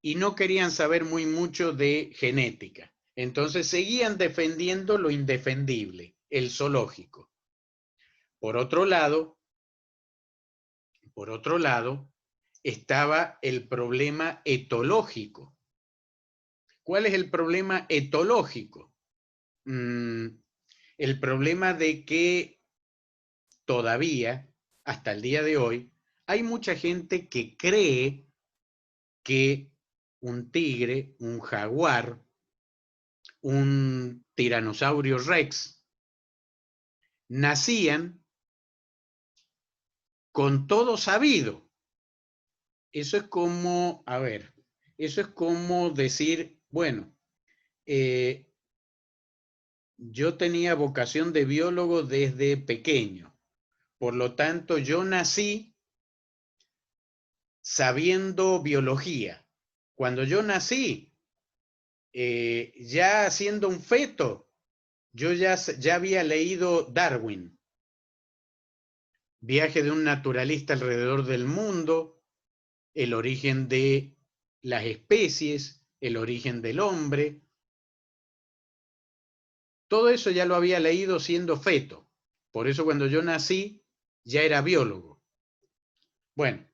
y no querían saber muy mucho de genética. Entonces seguían defendiendo lo indefendible, el zoológico. Por otro lado, estaba el problema etológico. ¿Cuál es el problema etológico? El problema de que todavía, hasta el día de hoy, hay mucha gente que cree que un tigre, un jaguar, un tiranosaurio rex, nacían con todo sabido. eso es como, a ver, eso es como decir, bueno, yo tenía vocación de biólogo desde pequeño. Por lo tanto, yo nací sabiendo biología. Cuando yo nací, ya siendo un feto, yo ya había leído Darwin, Viaje de un naturalista alrededor del mundo, El origen de las especies, El origen del hombre. Todo eso ya lo había leído siendo feto. Por eso cuando yo nací, ya era biólogo. Bueno,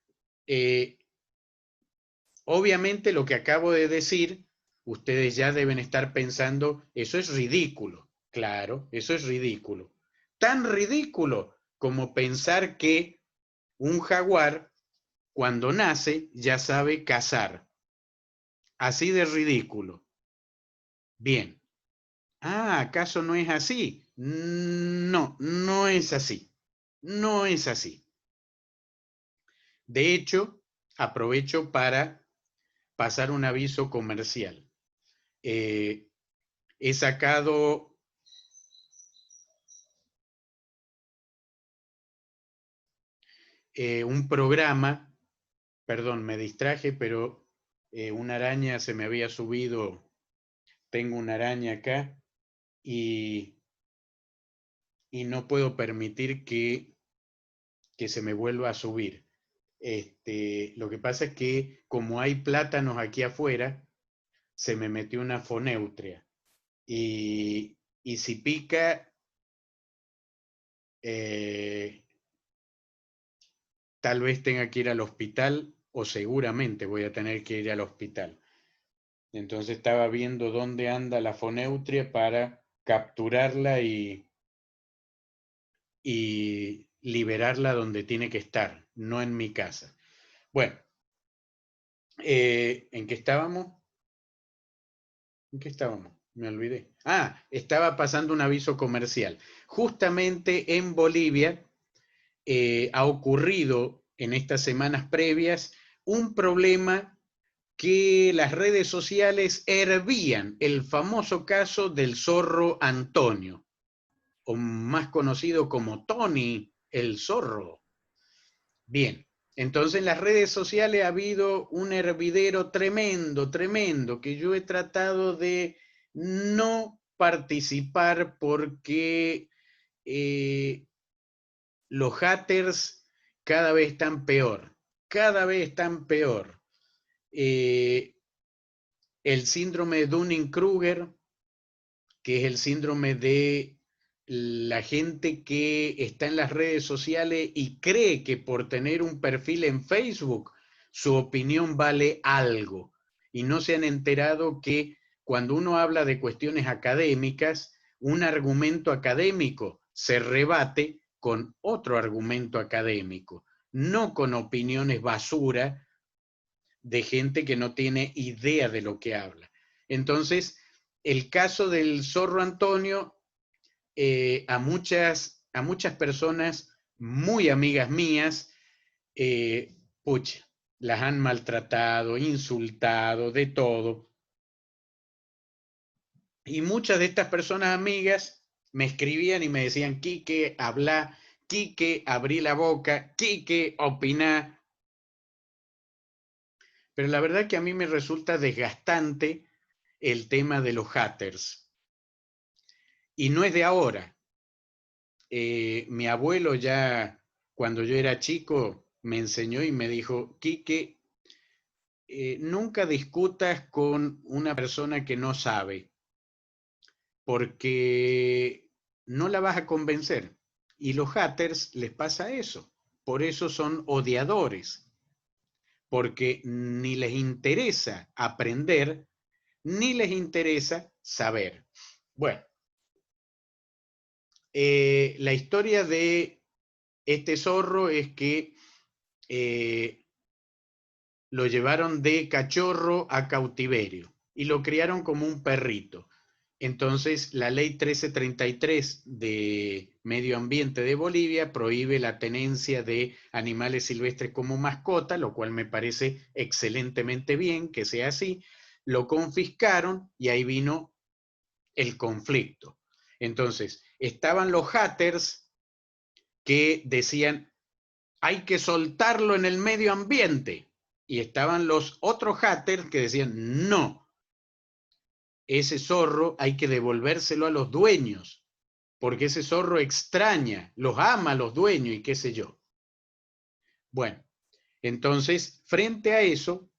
obviamente lo que acabo de decir, ustedes ya deben estar pensando, eso es ridículo. Claro, eso es ridículo. Tan ridículo como pensar que un jaguar, cuando nace, ya sabe cazar. Así de ridículo. Bien. Ah, ¿acaso no es así? No, no es así. No es así. De hecho, aprovecho para pasar un aviso comercial. He sacado un programa, perdón, me distraje, pero una araña se me había subido, tengo una araña acá y no puedo permitir que se me vuelva a subir. Lo que pasa es que como hay plátanos aquí afuera, se me metió una foneutria y si pica, tal vez tenga que ir al hospital o seguramente voy a tener que ir al hospital. Entonces estaba viendo dónde anda la foneutria para capturarla y liberarla donde tiene que estar, no en mi casa. Bueno, ¿en qué estábamos? ¿En qué estábamos? Me olvidé. Ah, estaba pasando un aviso comercial. Justamente en Bolivia ha ocurrido en estas semanas previas un problema que las redes sociales hervían, el famoso caso del zorro Antonio, o más conocido como Tony el zorro. Bien, entonces en las redes sociales ha habido un hervidero tremendo, tremendo, que yo he tratado de no participar porque los haters cada vez están peor, cada vez están peor. El síndrome de Dunning-Kruger, que es el síndrome de la gente que está en las redes sociales y cree que por tener un perfil en Facebook su opinión vale algo. Y no se han enterado que cuando uno habla de cuestiones académicas, un argumento académico se rebate con otro argumento académico, no con opiniones basura de gente que no tiene idea de lo que habla. Entonces, el caso del zorro Antonio, a muchas personas muy amigas mías, pucha, las han maltratado, insultado, de todo. Y muchas de estas personas amigas me escribían y me decían, Quique, habla, Quique, abrí la boca, Quique, opina. Pero la verdad que a mí me resulta desgastante el tema de los haters. Y no es de ahora. Mi abuelo ya, cuando yo era chico, me enseñó y me dijo, Quique, nunca discutas con una persona que no sabe, porque no la vas a convencer. Y los haters les pasa eso. Por eso son odiadores, porque ni les interesa aprender, ni les interesa saber. Bueno, la historia de este zorro es que lo llevaron de cachorro a cautiverio y lo criaron como un perrito. Entonces, la ley 1333 de Medio Ambiente de Bolivia prohíbe la tenencia de animales silvestres como mascota, lo cual me parece excelentemente bien que sea así. Lo confiscaron y ahí vino el conflicto. Entonces, estaban los hatters que decían, hay que soltarlo en el medio ambiente. Y estaban los otros hatters que decían, no, ese zorro hay que devolvérselo a los dueños, porque ese zorro extraña, los ama a los dueños y qué sé yo. Bueno, entonces, frente a eso,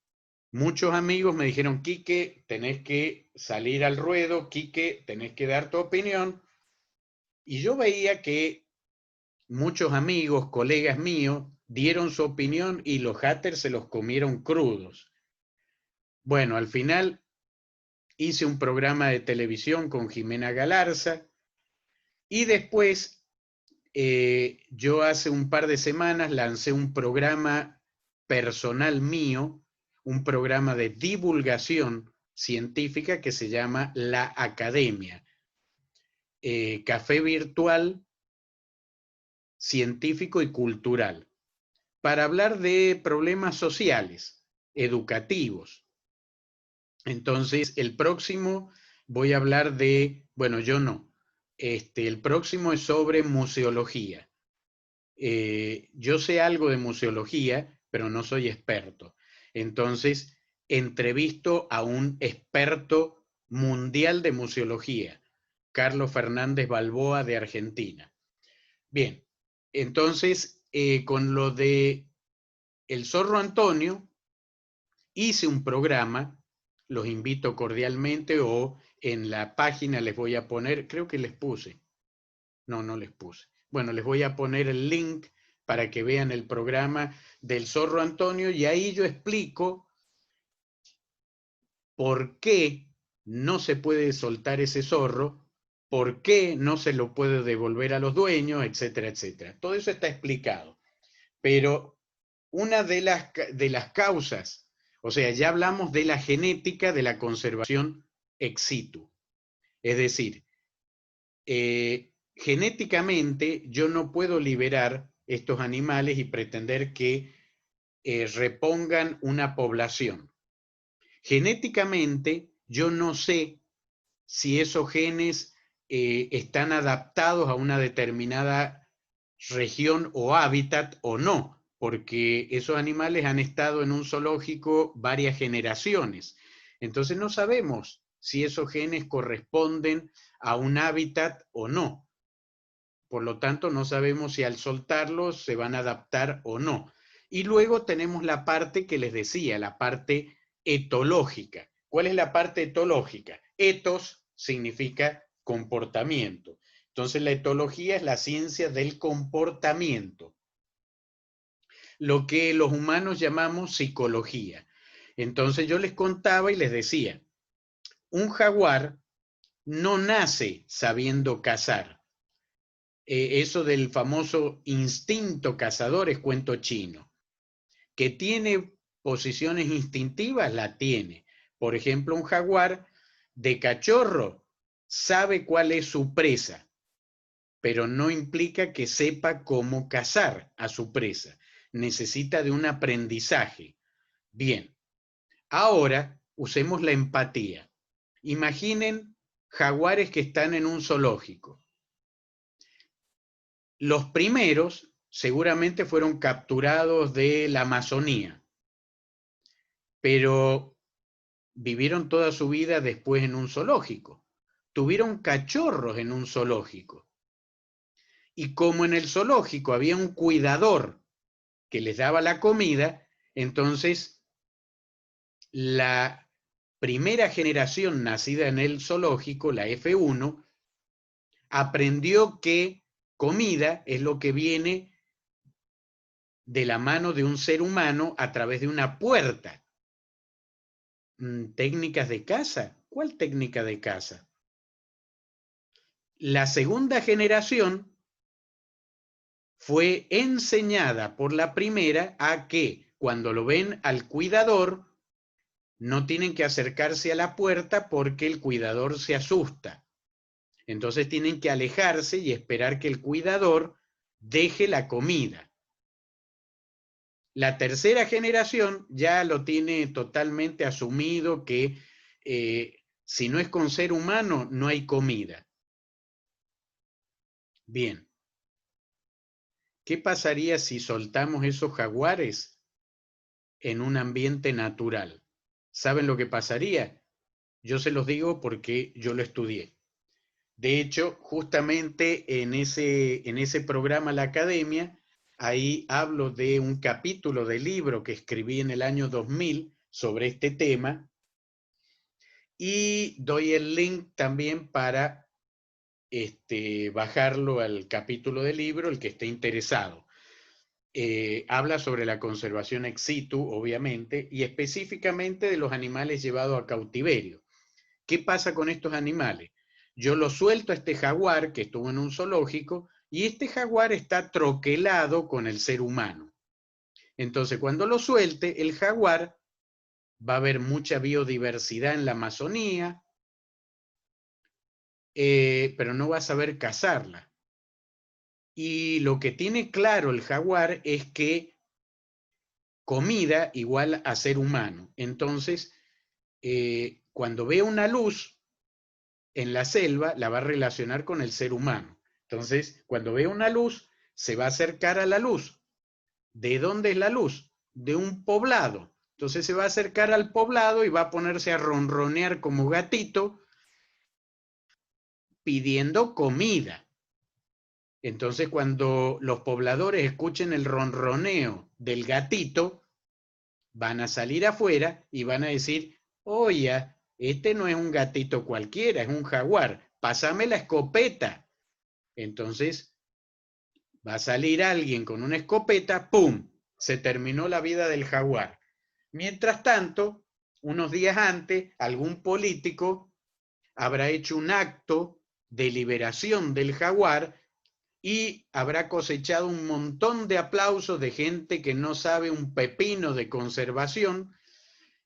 muchos amigos me dijeron, Quique, tenés que salir al ruedo, Quique, tenés que dar tu opinión. Y yo veía que muchos amigos, colegas míos, dieron su opinión y los hatters se los comieron crudos. Bueno, al final hice un programa de televisión con Jimena Galarza y después yo hace un par de semanas lancé un programa personal mío, un programa de divulgación científica que se llama La Academia, café virtual, científico y cultural, para hablar de problemas sociales, educativos. Entonces, el próximo voy a hablar de, bueno, yo no, el próximo es sobre museología. Yo sé algo de museología, pero no soy experto. Entonces, entrevisto a un experto mundial de museología, Carlos Fernández Balboa de Argentina. Bien, entonces, con lo de El Zorro Antonio, hice un programa, los invito cordialmente, o en la página les voy a poner, creo que les puse, no les puse. Bueno, les voy a poner el link para que vean el programa del Zorro Antonio y ahí yo explico por qué no se puede soltar ese zorro, por qué no se lo puede devolver a los dueños, etcétera, etcétera. Todo eso está explicado. Pero una de las causas, o sea, ya hablamos de la genética de la conservación ex situ. Es decir, genéticamente yo no puedo liberar estos animales y pretender que repongan una población. Genéticamente yo no sé si esos genes están adaptados a una determinada región o hábitat o no, porque esos animales han estado en un zoológico varias generaciones. Entonces no sabemos si esos genes corresponden a un hábitat o no. Por lo tanto, no sabemos si al soltarlos se van a adaptar o no. Y luego tenemos la parte que les decía, la parte etológica. ¿Cuál es la parte etológica? Etos significa comportamiento. Entonces, la etología es la ciencia del comportamiento, lo que los humanos llamamos psicología. Entonces, yo les contaba y les decía, un jaguar no nace sabiendo cazar. Eso del famoso instinto cazador es cuento chino. Que tiene posiciones instintivas, la tiene. Por ejemplo, un jaguar de cachorro sabe cuál es su presa, pero no implica que sepa cómo cazar a su presa. Necesita de un aprendizaje. Bien, ahora usemos la empatía. Imaginen jaguares que están en un zoológico. Los primeros seguramente fueron capturados de la Amazonía, pero vivieron toda su vida después en un zoológico. Tuvieron cachorros en un zoológico. Y como en el zoológico había un cuidador que les daba la comida, entonces la primera generación nacida en el zoológico, la F1, aprendió que comida es lo que viene de la mano de un ser humano a través de una puerta. ¿Técnicas de caza? ¿Cuál técnica de caza? La segunda generación fue enseñada por la primera a que cuando lo ven al cuidador, no tienen que acercarse a la puerta porque el cuidador se asusta. Entonces tienen que alejarse y esperar que el cuidador deje la comida. La tercera generación ya lo tiene totalmente asumido que si no es con ser humano, no hay comida. Bien. ¿Qué pasaría si soltamos esos jaguares en un ambiente natural? ¿Saben lo que pasaría? Yo se los digo porque yo lo estudié. De hecho, justamente en ese programa La Academia, ahí hablo de un capítulo del libro que escribí en el año 2000 sobre este tema y doy el link también para bajarlo al capítulo del libro, el que esté interesado. Habla sobre la conservación ex situ, obviamente, y específicamente de los animales llevados a cautiverio. ¿Qué pasa con estos animales? Yo lo suelto a este jaguar que estuvo en un zoológico y este jaguar está troquelado con el ser humano. Entonces, cuando lo suelte, el jaguar va a haber mucha biodiversidad en la Amazonía, pero no va a saber cazarla. Y lo que tiene claro el jaguar es que comida igual a ser humano. Entonces, cuando ve una luz en la selva, la va a relacionar con el ser humano. Entonces, cuando ve una luz, se va a acercar a la luz. ¿De dónde es la luz? De un poblado. Entonces se va a acercar al poblado y va a ponerse a ronronear como gatito, pidiendo comida. Entonces, cuando los pobladores escuchen el ronroneo del gatito, van a salir afuera y van a decir, oye, este no es un gatito cualquiera, es un jaguar, pásame la escopeta. Entonces, va a salir alguien con una escopeta, ¡pum! Se terminó la vida del jaguar. Mientras tanto, unos días antes, algún político habrá hecho un acto de liberación del jaguar y habrá cosechado un montón de aplausos de gente que no sabe un pepino de conservación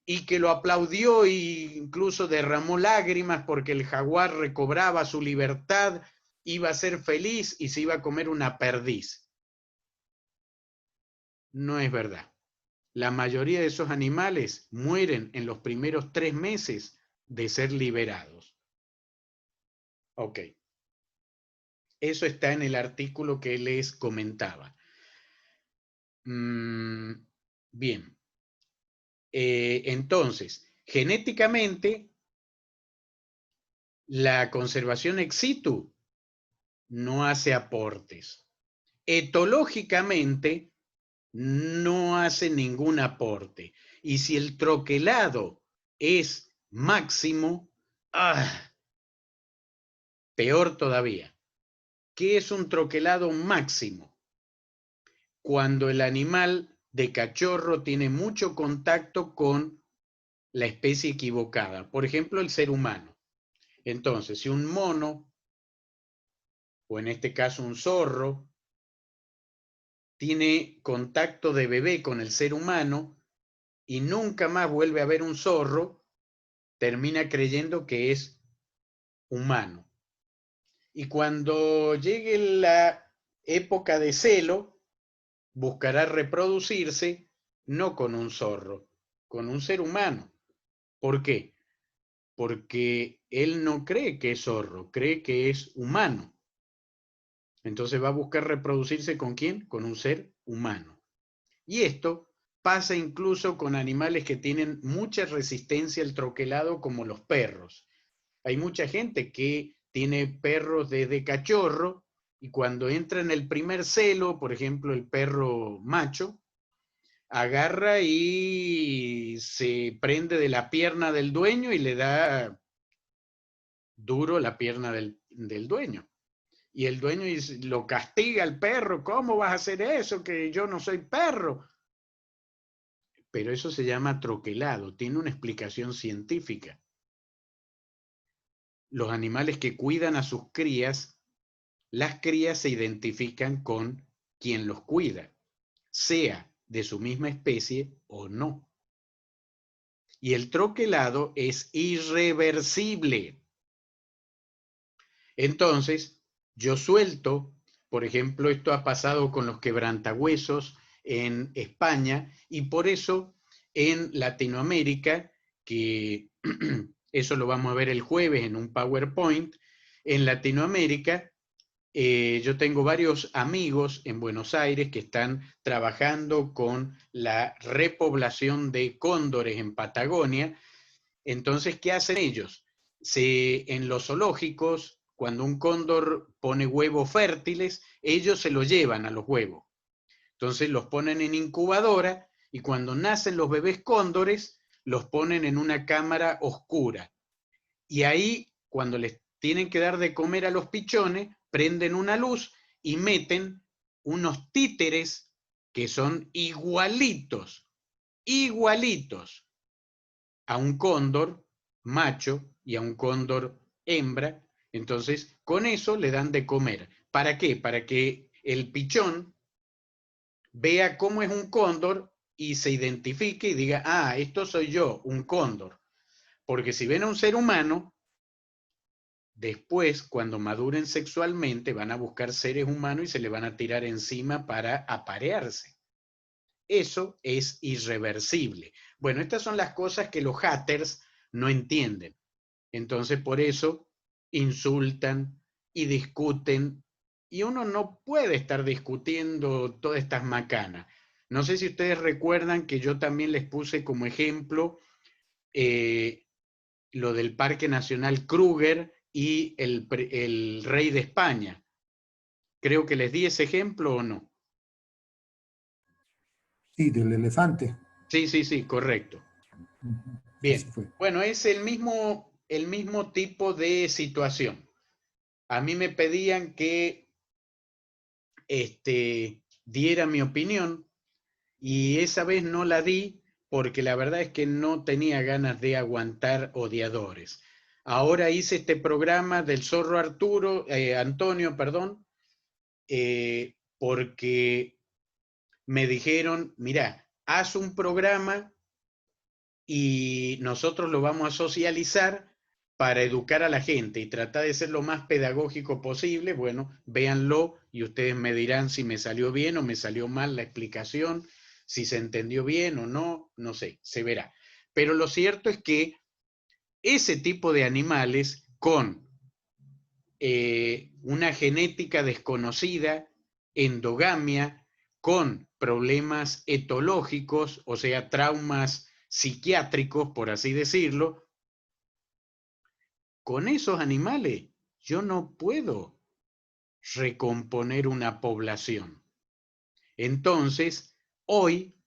y que lo aplaudió e incluso derramó lágrimas porque el jaguar recobraba su libertad, iba a ser feliz y se iba a comer una perdiz. No es verdad. La mayoría de esos animales mueren en los primeros 3 meses de ser liberados. Ok. Eso está en el artículo que les comentaba. Bien. Entonces, genéticamente, la conservación ex situ no hace aportes. Etológicamente, no hace ningún aporte. Y si el troquelado es máximo, peor todavía. ¿Qué es un troquelado máximo? Cuando el animal de cachorro tiene mucho contacto con la especie equivocada, por ejemplo, el ser humano. Entonces, si un mono, o en este caso un zorro, tiene contacto de bebé con el ser humano y nunca más vuelve a ver un zorro, termina creyendo que es humano. Y cuando llegue la época de celo, buscará reproducirse no con un zorro, con un ser humano. ¿Por qué? Porque él no cree que es zorro, cree que es humano. Entonces va a buscar reproducirse ¿con quién? Con un ser humano. Y esto pasa incluso con animales que tienen mucha resistencia al troquelado, como los perros. Hay mucha gente que tiene perros desde cachorro y cuando entra en el primer celo, por ejemplo, el perro macho, agarra y se prende de la pierna del dueño y le da duro la pierna del dueño. Y el dueño lo castiga al perro. ¿Cómo vas a hacer eso? Que yo no soy perro. Pero eso se llama troquelado. Tiene una explicación científica. Los animales que cuidan a sus crías, las crías se identifican con quien los cuida, sea de su misma especie o no. Y el troquelado es irreversible. Entonces, yo suelto, por ejemplo, esto ha pasado con los quebrantahuesos en España, y por eso en Latinoamérica, que eso lo vamos a ver el jueves en un PowerPoint, en Latinoamérica yo tengo varios amigos en Buenos Aires que están trabajando con la repoblación de cóndores en Patagonia. Entonces, ¿qué hacen ellos? En los zoológicos, cuando un cóndor pone huevos fértiles, ellos se los llevan a los huevos. Entonces los ponen en incubadora y cuando nacen los bebés cóndores, los ponen en una cámara oscura. Y ahí, cuando les tienen que dar de comer a los pichones, prenden una luz y meten unos títeres que son igualitos a un cóndor macho y a un cóndor hembra. Entonces, con eso le dan de comer. ¿Para qué? Para que el pichón vea cómo es un cóndor y se identifique y diga, ah, esto soy yo, un cóndor. Porque si ven a un ser humano, después, cuando maduren sexualmente, van a buscar seres humanos y se le van a tirar encima para aparearse. Eso es irreversible. Bueno, estas son las cosas que los haters no entienden. Entonces, por eso insultan y discuten, y uno no puede estar discutiendo todas estas macanas. No sé si ustedes recuerdan que yo también les puse como ejemplo lo del Parque Nacional Kruger y el Rey de España. Creo que les di ese ejemplo, ¿o no? Sí, del elefante. Sí, correcto. Bien, bueno, es el mismo tipo de situación. A mí me pedían que diera mi opinión y esa vez no la di porque la verdad es que no tenía ganas de aguantar odiadores. Ahora hice este programa del zorro Antonio, porque me dijeron, mira, haz un programa y nosotros lo vamos a socializar para educar a la gente y tratar de ser lo más pedagógico posible. Bueno, véanlo y ustedes me dirán si me salió bien o me salió mal la explicación, si se entendió bien o no, no sé, se verá. Pero lo cierto es que ese tipo de animales con una genética desconocida, endogamia, con problemas etológicos, o sea, traumas psiquiátricos, por así decirlo, con esos animales yo no puedo recomponer una población. Entonces, hoy,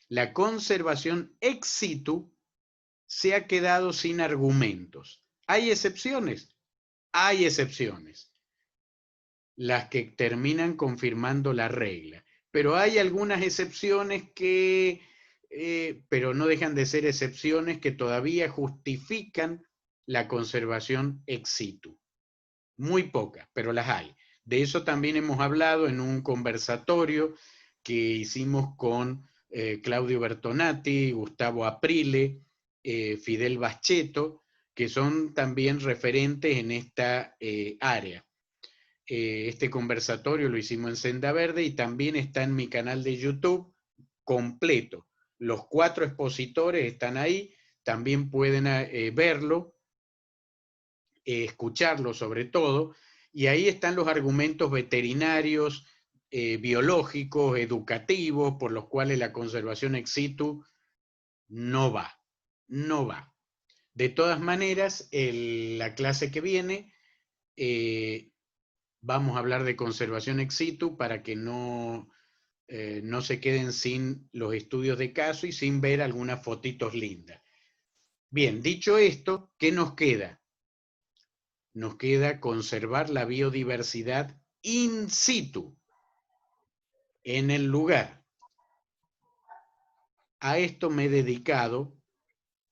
la conservación ex situ se ha quedado sin argumentos. ¿Hay excepciones? Hay excepciones, las que terminan confirmando la regla. Pero hay algunas excepciones que, pero no dejan de ser excepciones que todavía justifican la conservación ex situ. Muy pocas, pero las hay. De eso también hemos hablado en un conversatorio que hicimos con Claudio Bertonati, Gustavo Aprile, Fidel Baschetto, que son también referentes en esta área. Este conversatorio lo hicimos en Senda Verde y también está en mi canal de YouTube completo. Los 4 expositores están ahí, también pueden verlo, escucharlo sobre todo, y ahí están los argumentos veterinarios, biológicos, educativos, por los cuales la conservación ex situ no va. De todas maneras, la clase que viene vamos a hablar de conservación ex situ para que no se queden sin los estudios de caso y sin ver algunas fotitos lindas. Bien, dicho esto, ¿qué nos queda? Nos queda conservar la biodiversidad in situ, en el lugar. A esto me he dedicado,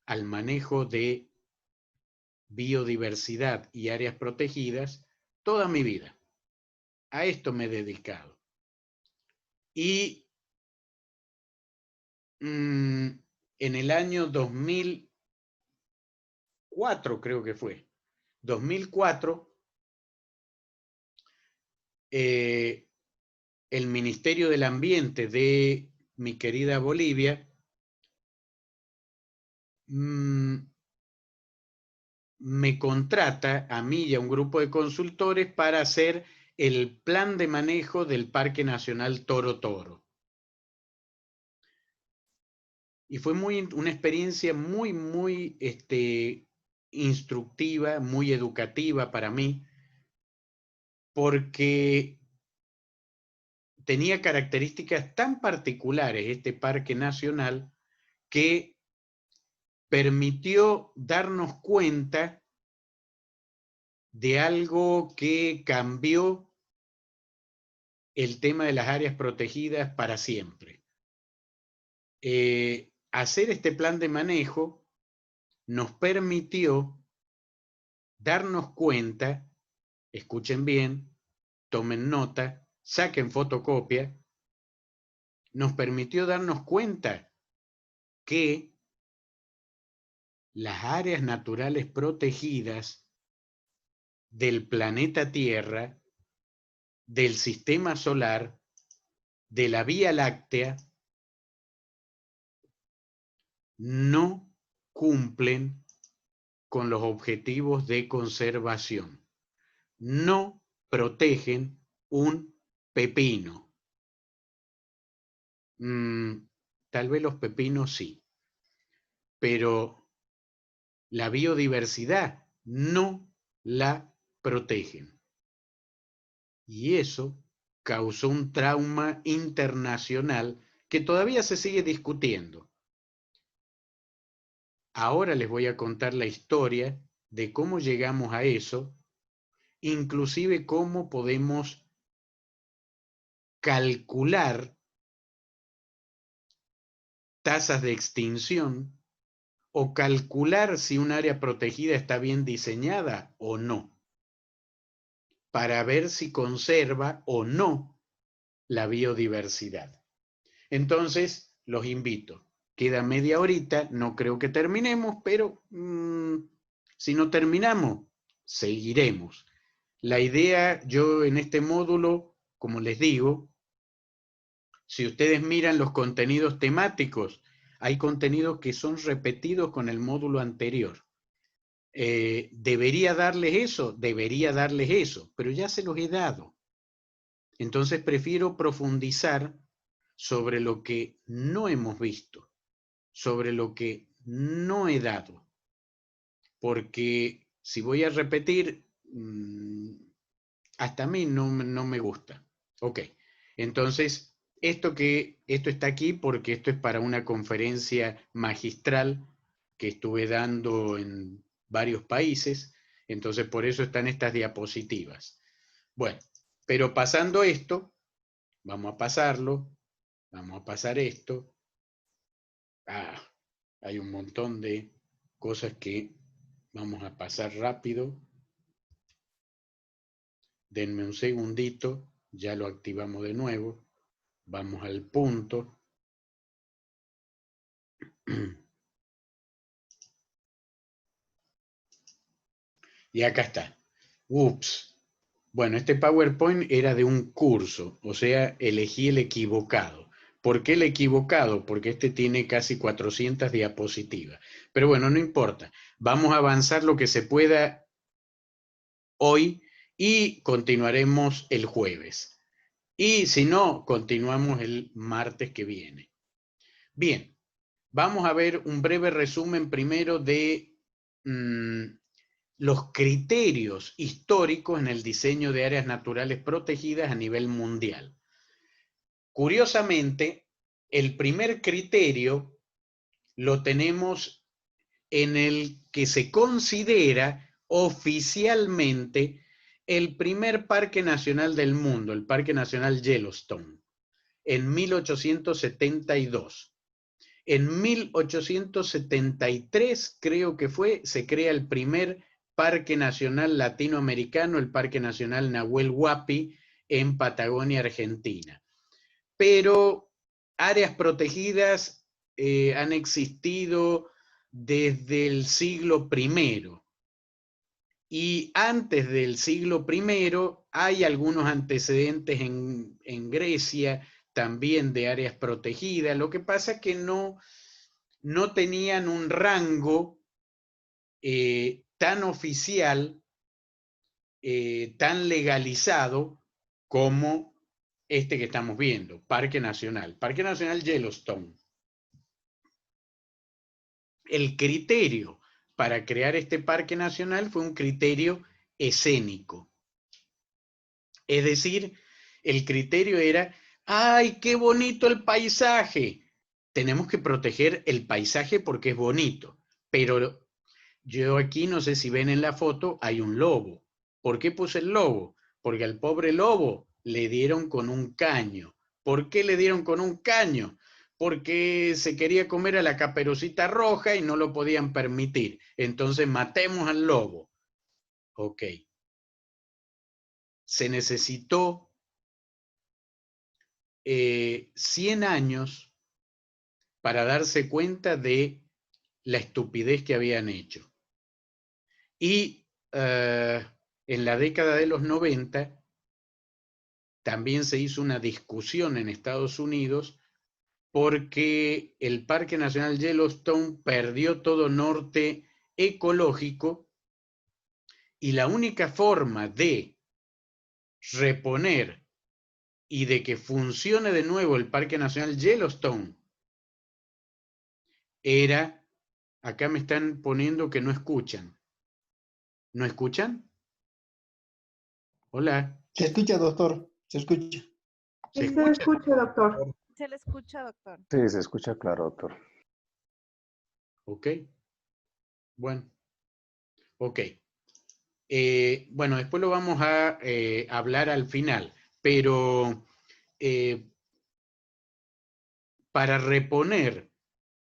al manejo de biodiversidad y áreas protegidas, toda mi vida. A esto me he dedicado. Y en el año 2004, creo que fue, 2004, el Ministerio del Ambiente de mi querida Bolivia me contrata a mí y a un grupo de consultores para hacer el plan de manejo del Parque Nacional Toro Toro. Y fue una experiencia muy instructiva, muy educativa para mí, porque tenía características tan particulares este parque nacional que permitió darnos cuenta de algo que cambió el tema de las áreas protegidas para siempre. Hacer este plan de manejo nos permitió darnos cuenta, escuchen bien, tomen nota, saquen fotocopia, nos permitió darnos cuenta que las áreas naturales protegidas del planeta Tierra, del sistema solar, de la Vía Láctea, no cumplen con los objetivos de conservación. No protegen un pepino. Tal vez los pepinos sí, pero la biodiversidad no la protegen. Y eso causó un trauma internacional que todavía se sigue discutiendo. Ahora les voy a contar la historia de cómo llegamos a eso, inclusive cómo podemos calcular tasas de extinción o calcular si un área protegida está bien diseñada o no, para ver si conserva o no la biodiversidad. Entonces, los invito. Queda media horita, no creo que terminemos, pero si no terminamos, seguiremos. La idea, yo en este módulo, como les digo, si ustedes miran los contenidos temáticos, hay contenidos que son repetidos con el módulo anterior. ¿Debería darles eso? Pero ya se los he dado. Entonces prefiero profundizar sobre lo que no hemos visto, sobre lo que no he dado. Porque si voy a repetir, hasta a mí no me gusta. Ok, entonces esto está aquí porque esto es para una conferencia magistral que estuve dando en varios países, entonces por eso están estas diapositivas. Bueno, pero pasando esto, vamos a pasarlo, vamos a pasar esto. Hay un montón de cosas que vamos a pasar rápido. Denme un segundito, ya lo activamos de nuevo. Vamos al punto. Y acá está. Ups. Bueno, este PowerPoint era de un curso, o sea, elegí el equivocado. ¿Por qué el equivocado? Porque este tiene casi 400 diapositivas. Pero bueno, no importa. Vamos a avanzar lo que se pueda hoy y continuaremos el jueves. Y si no, continuamos el martes que viene. Bien, vamos a ver un breve resumen primero de los criterios históricos en el diseño de áreas naturales protegidas a nivel mundial. Curiosamente, el primer criterio lo tenemos en el que se considera oficialmente el primer parque nacional del mundo, el Parque Nacional Yellowstone, en 1872. En 1873, creo que fue, se crea el primer Parque Nacional Latinoamericano, el Parque Nacional Nahuel Huapi, en Patagonia, Argentina. Pero áreas protegidas han existido desde el siglo I. Y antes del siglo I hay algunos antecedentes en Grecia, también de áreas protegidas. Lo que pasa es que no tenían un rango tan oficial, tan legalizado como este que estamos viendo, Parque Nacional Yellowstone. El criterio para crear este parque nacional fue un criterio escénico. Es decir, el criterio era, ¡ay, qué bonito el paisaje! Tenemos que proteger el paisaje porque es bonito. Pero yo aquí, no sé si ven en la foto, hay un lobo. ¿Por qué puse el lobo? Porque al pobre lobo le dieron con un caño. ¿Por qué le dieron con un caño? Porque se quería comer a la Caperucita Roja y no lo podían permitir. Entonces matemos al lobo. Ok. Se necesitó 100 años para darse cuenta de la estupidez que habían hecho. Y en la década de los 90 también se hizo una discusión en Estados Unidos porque el Parque Nacional Yellowstone perdió todo norte ecológico y la única forma de reponer y de que funcione de nuevo el Parque Nacional Yellowstone era, acá me están poniendo que no escuchan. ¿No escuchan? Hola. Se escucha, doctor, se escucha. Sí, se escucha, doctor. Se le escucha, doctor. Sí, se escucha claro, doctor. Ok. Bueno. Ok. Bueno, después lo vamos a hablar al final, pero para reponer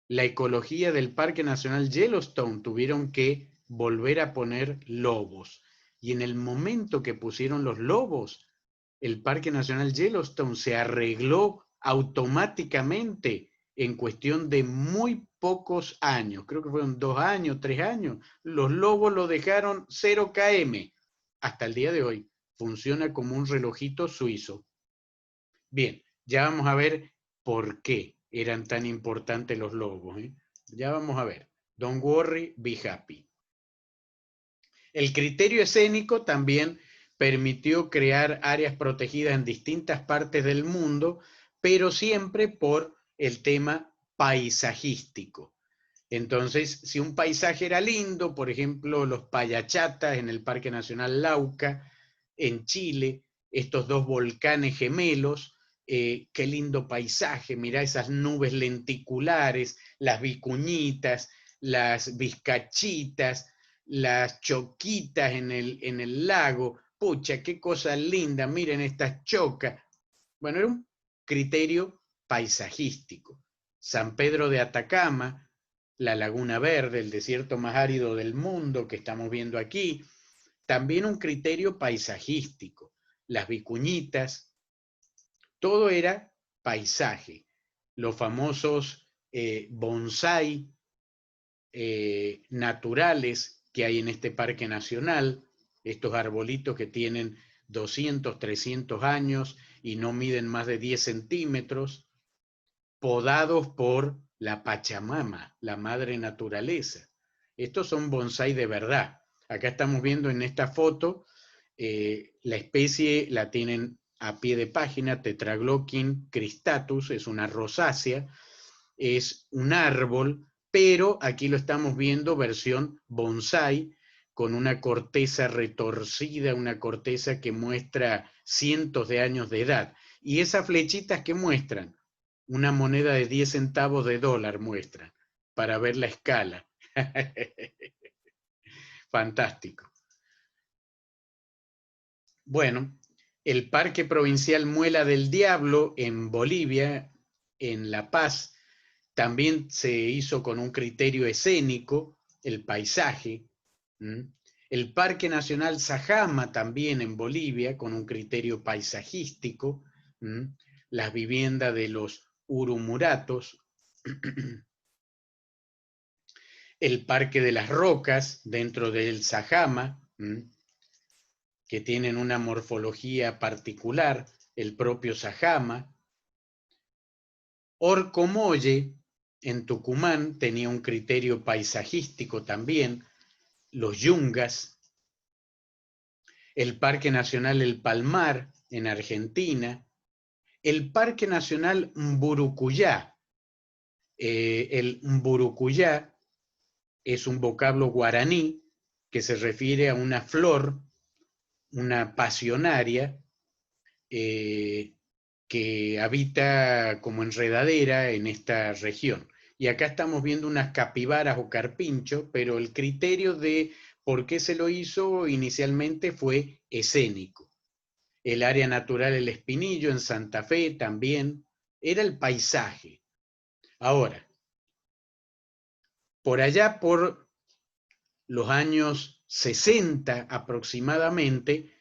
la ecología del Parque Nacional Yellowstone tuvieron que volver a poner lobos. Y en el momento que pusieron los lobos, el Parque Nacional Yellowstone se arregló automáticamente en cuestión de muy pocos años. Creo que fueron 2 años, 3 años. Los lobos lo dejaron 0 km. Hasta el día de hoy funciona como un relojito suizo. Bien, ya vamos a ver por qué eran tan importantes los lobos. Ya vamos a ver. Don't worry, be happy. El criterio escénico también permitió crear áreas protegidas en distintas partes del mundo, pero siempre por el tema paisajístico. Entonces, si un paisaje era lindo, por ejemplo, los Payachatas en el Parque Nacional Lauca, en Chile, estos 2 volcanes gemelos, qué lindo paisaje, mirá esas nubes lenticulares, las vicuñitas, las vizcachitas, las choquitas en el lago, pucha, qué cosa linda, miren estas chocas. Bueno, era un criterio paisajístico. San Pedro de Atacama, la Laguna Verde, el desierto más árido del mundo que estamos viendo aquí, también un criterio paisajístico. Las vicuñitas, todo era paisaje. Los famosos bonsái naturales que hay en este parque nacional, estos arbolitos que tienen 200, 300 años y no miden más de 10 centímetros, podados por la Pachamama, la madre naturaleza. Estos son bonsái de verdad. Acá estamos viendo en esta foto, la especie la tienen a pie de página, Tetragloquin cristatus, es una rosácea, es un árbol, pero aquí lo estamos viendo versión bonsái, con una corteza retorcida, una corteza que muestra cientos de años de edad. Y esas flechitas que muestran, una moneda de 10 centavos de dólar muestran, para ver la escala. Fantástico. Bueno, el Parque Provincial Muela del Diablo en Bolivia, en La Paz, también se hizo con un criterio escénico, el paisaje. El Parque Nacional Sajama también en Bolivia, con un criterio paisajístico. Las viviendas de los urumuratos, El Parque de las Rocas, dentro del Sajama, que tienen una morfología particular, el propio Sajama. Orcomolle, en Tucumán, tenía un criterio paisajístico también, los Yungas. El Parque Nacional El Palmar, en Argentina. El Parque Nacional Mburucuyá. El Mburucuyá es un vocablo guaraní que se refiere a una flor, una pasionaria, que habita como enredadera en esta región. Y acá estamos viendo unas capibaras o carpincho, pero el criterio de por qué se lo hizo inicialmente fue escénico. El área natural El Espinillo en Santa Fe también era el paisaje. Ahora, por allá por los años 60 aproximadamente,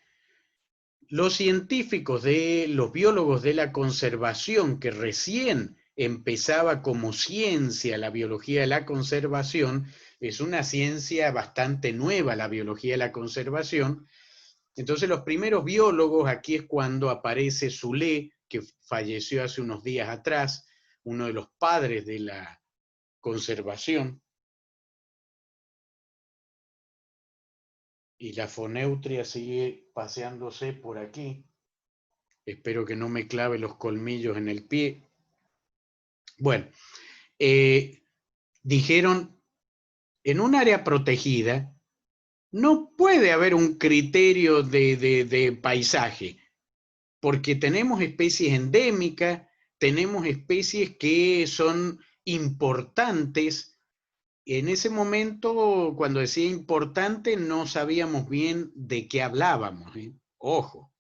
los científicos los biólogos de la conservación, que recién empezaba como ciencia la biología de la conservación, es una ciencia bastante nueva la biología de la conservación. Entonces los primeros biólogos, aquí es cuando aparece Zulé, que falleció hace unos días atrás, uno de los padres de la conservación. Y la foneutria sigue paseándose por aquí. Espero que no me clave los colmillos en el pie. Bueno, dijeron, en un área protegida no puede haber un criterio de paisaje, porque tenemos especies endémicas, tenemos especies que son importantes. En ese momento, cuando decía importante, no sabíamos bien de qué hablábamos, ¿eh? Ojo,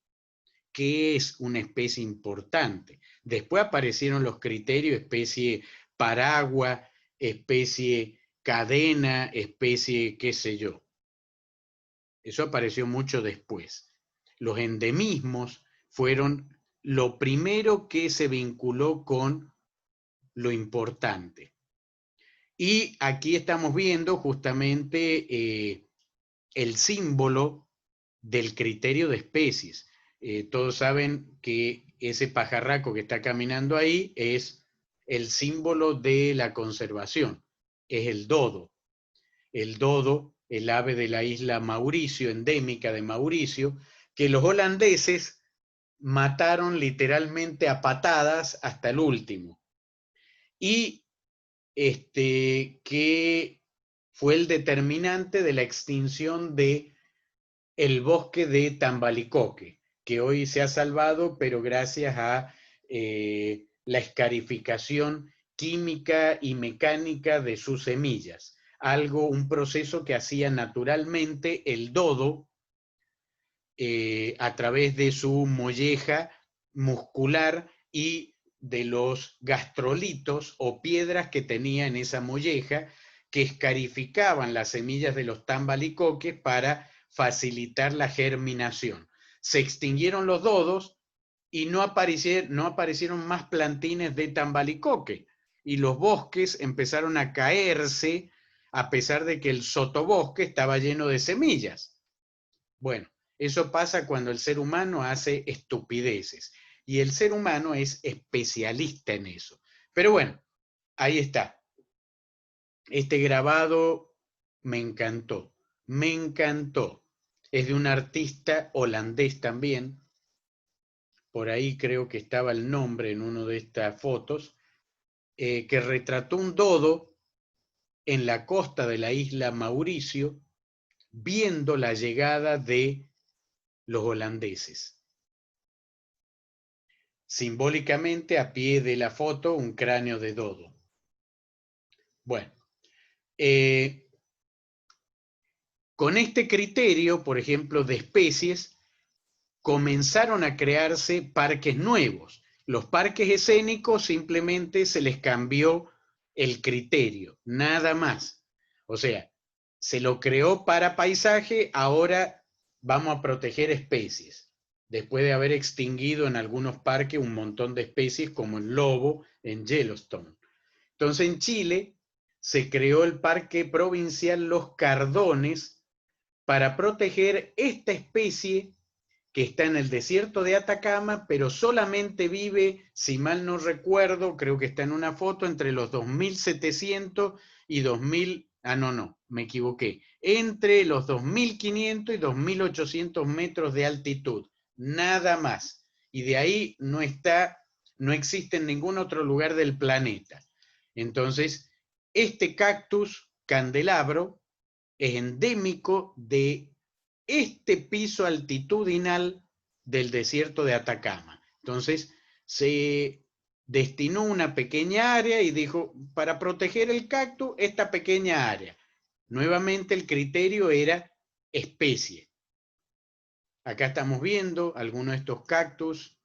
¿qué es una especie importante? Después aparecieron los criterios, especie paraguas, especie cadena, especie qué sé yo. Eso apareció mucho después. Los endemismos fueron lo primero que se vinculó con lo importante. Y aquí estamos viendo justamente el símbolo del criterio de especies. Todos saben que ese pajarraco que está caminando ahí es el símbolo de la conservación, es el dodo. El dodo, el ave de la isla Mauricio, endémica de Mauricio, que los holandeses mataron literalmente a patadas hasta el último. Y que fue el determinante de la extinción de el bosque de Tambalicoque, que hoy se ha salvado, pero gracias a la escarificación química y mecánica de sus semillas. Un proceso que hacía naturalmente el dodo a través de su molleja muscular y de los gastrolitos o piedras que tenía en esa molleja, que escarificaban las semillas de los tambalicoques para facilitar la germinación. Se extinguieron los dodos y no aparecieron más plantines de tambalicoque, y los bosques empezaron a caerse a pesar de que el sotobosque estaba lleno de semillas. Bueno, eso pasa cuando el ser humano hace estupideces. Y el ser humano es especialista en eso. Pero bueno, ahí está. Este grabado me encantó. Me encantó. Es de un artista holandés también. Por ahí creo que estaba el nombre en una de estas fotos. Que retrató un dodo en la costa de la isla Mauricio, viendo la llegada de los holandeses. Simbólicamente, a pie de la foto, un cráneo de dodo. Bueno, con este criterio, por ejemplo, de especies, comenzaron a crearse parques nuevos. Los parques escénicos simplemente se les cambió el criterio, nada más. O sea, se lo creó para paisaje, ahora vamos a proteger especies. Después de haber extinguido en algunos parques un montón de especies como el lobo en Yellowstone. Entonces en Chile se creó el Parque Provincial Los Cardones para proteger esta especie que está en el desierto de Atacama, pero solamente vive, si mal no recuerdo, creo que está en una foto, entre los 2.700 y 2.000, no, me equivoqué, entre los 2.500 y 2.800 metros de altitud, nada más. Y de ahí no existe en ningún otro lugar del planeta. Entonces, este cactus candelabro es endémico de este piso altitudinal del desierto de Atacama. Entonces, se destinó una pequeña área y dijo, para proteger el cactus, esta pequeña área. Nuevamente el criterio era especie. Acá estamos viendo algunos de estos cactus.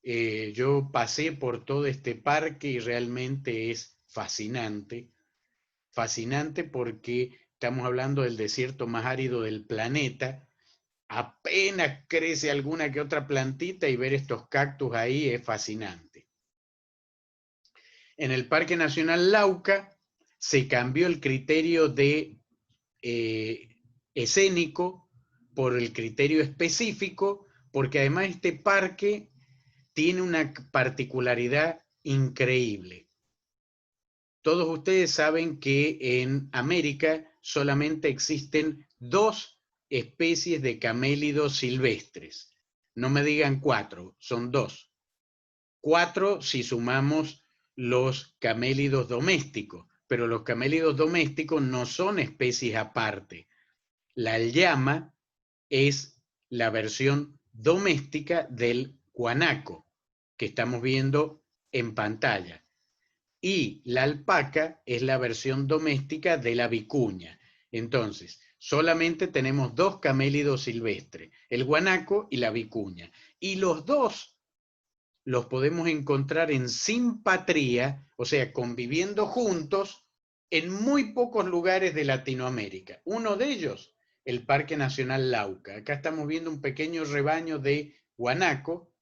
Yo pasé por todo este parque y realmente es fascinante. Fascinante porque estamos hablando del desierto más árido del planeta. Apenas crece alguna que otra plantita y ver estos cactus ahí es fascinante. En el Parque Nacional Lauca se cambió el criterio de escénico por el criterio específico, porque además este parque tiene una particularidad increíble. Todos ustedes saben que en América solamente existen 2 especies de camélidos silvestres. No me digan 4, son 2. 4 si sumamos los camélidos domésticos, pero los camélidos domésticos no son especies aparte. La llama es la versión doméstica del guanaco, que estamos viendo en pantalla. Y la alpaca es la versión doméstica de la vicuña. Entonces, solamente tenemos 2 camélidos silvestres, el guanaco y la vicuña. Y los 2 los podemos encontrar en simpatría, o sea, conviviendo juntos, en muy pocos lugares de Latinoamérica. Uno de ellos, el Parque Nacional Lauca. Acá estamos viendo un pequeño rebaño de guanaco.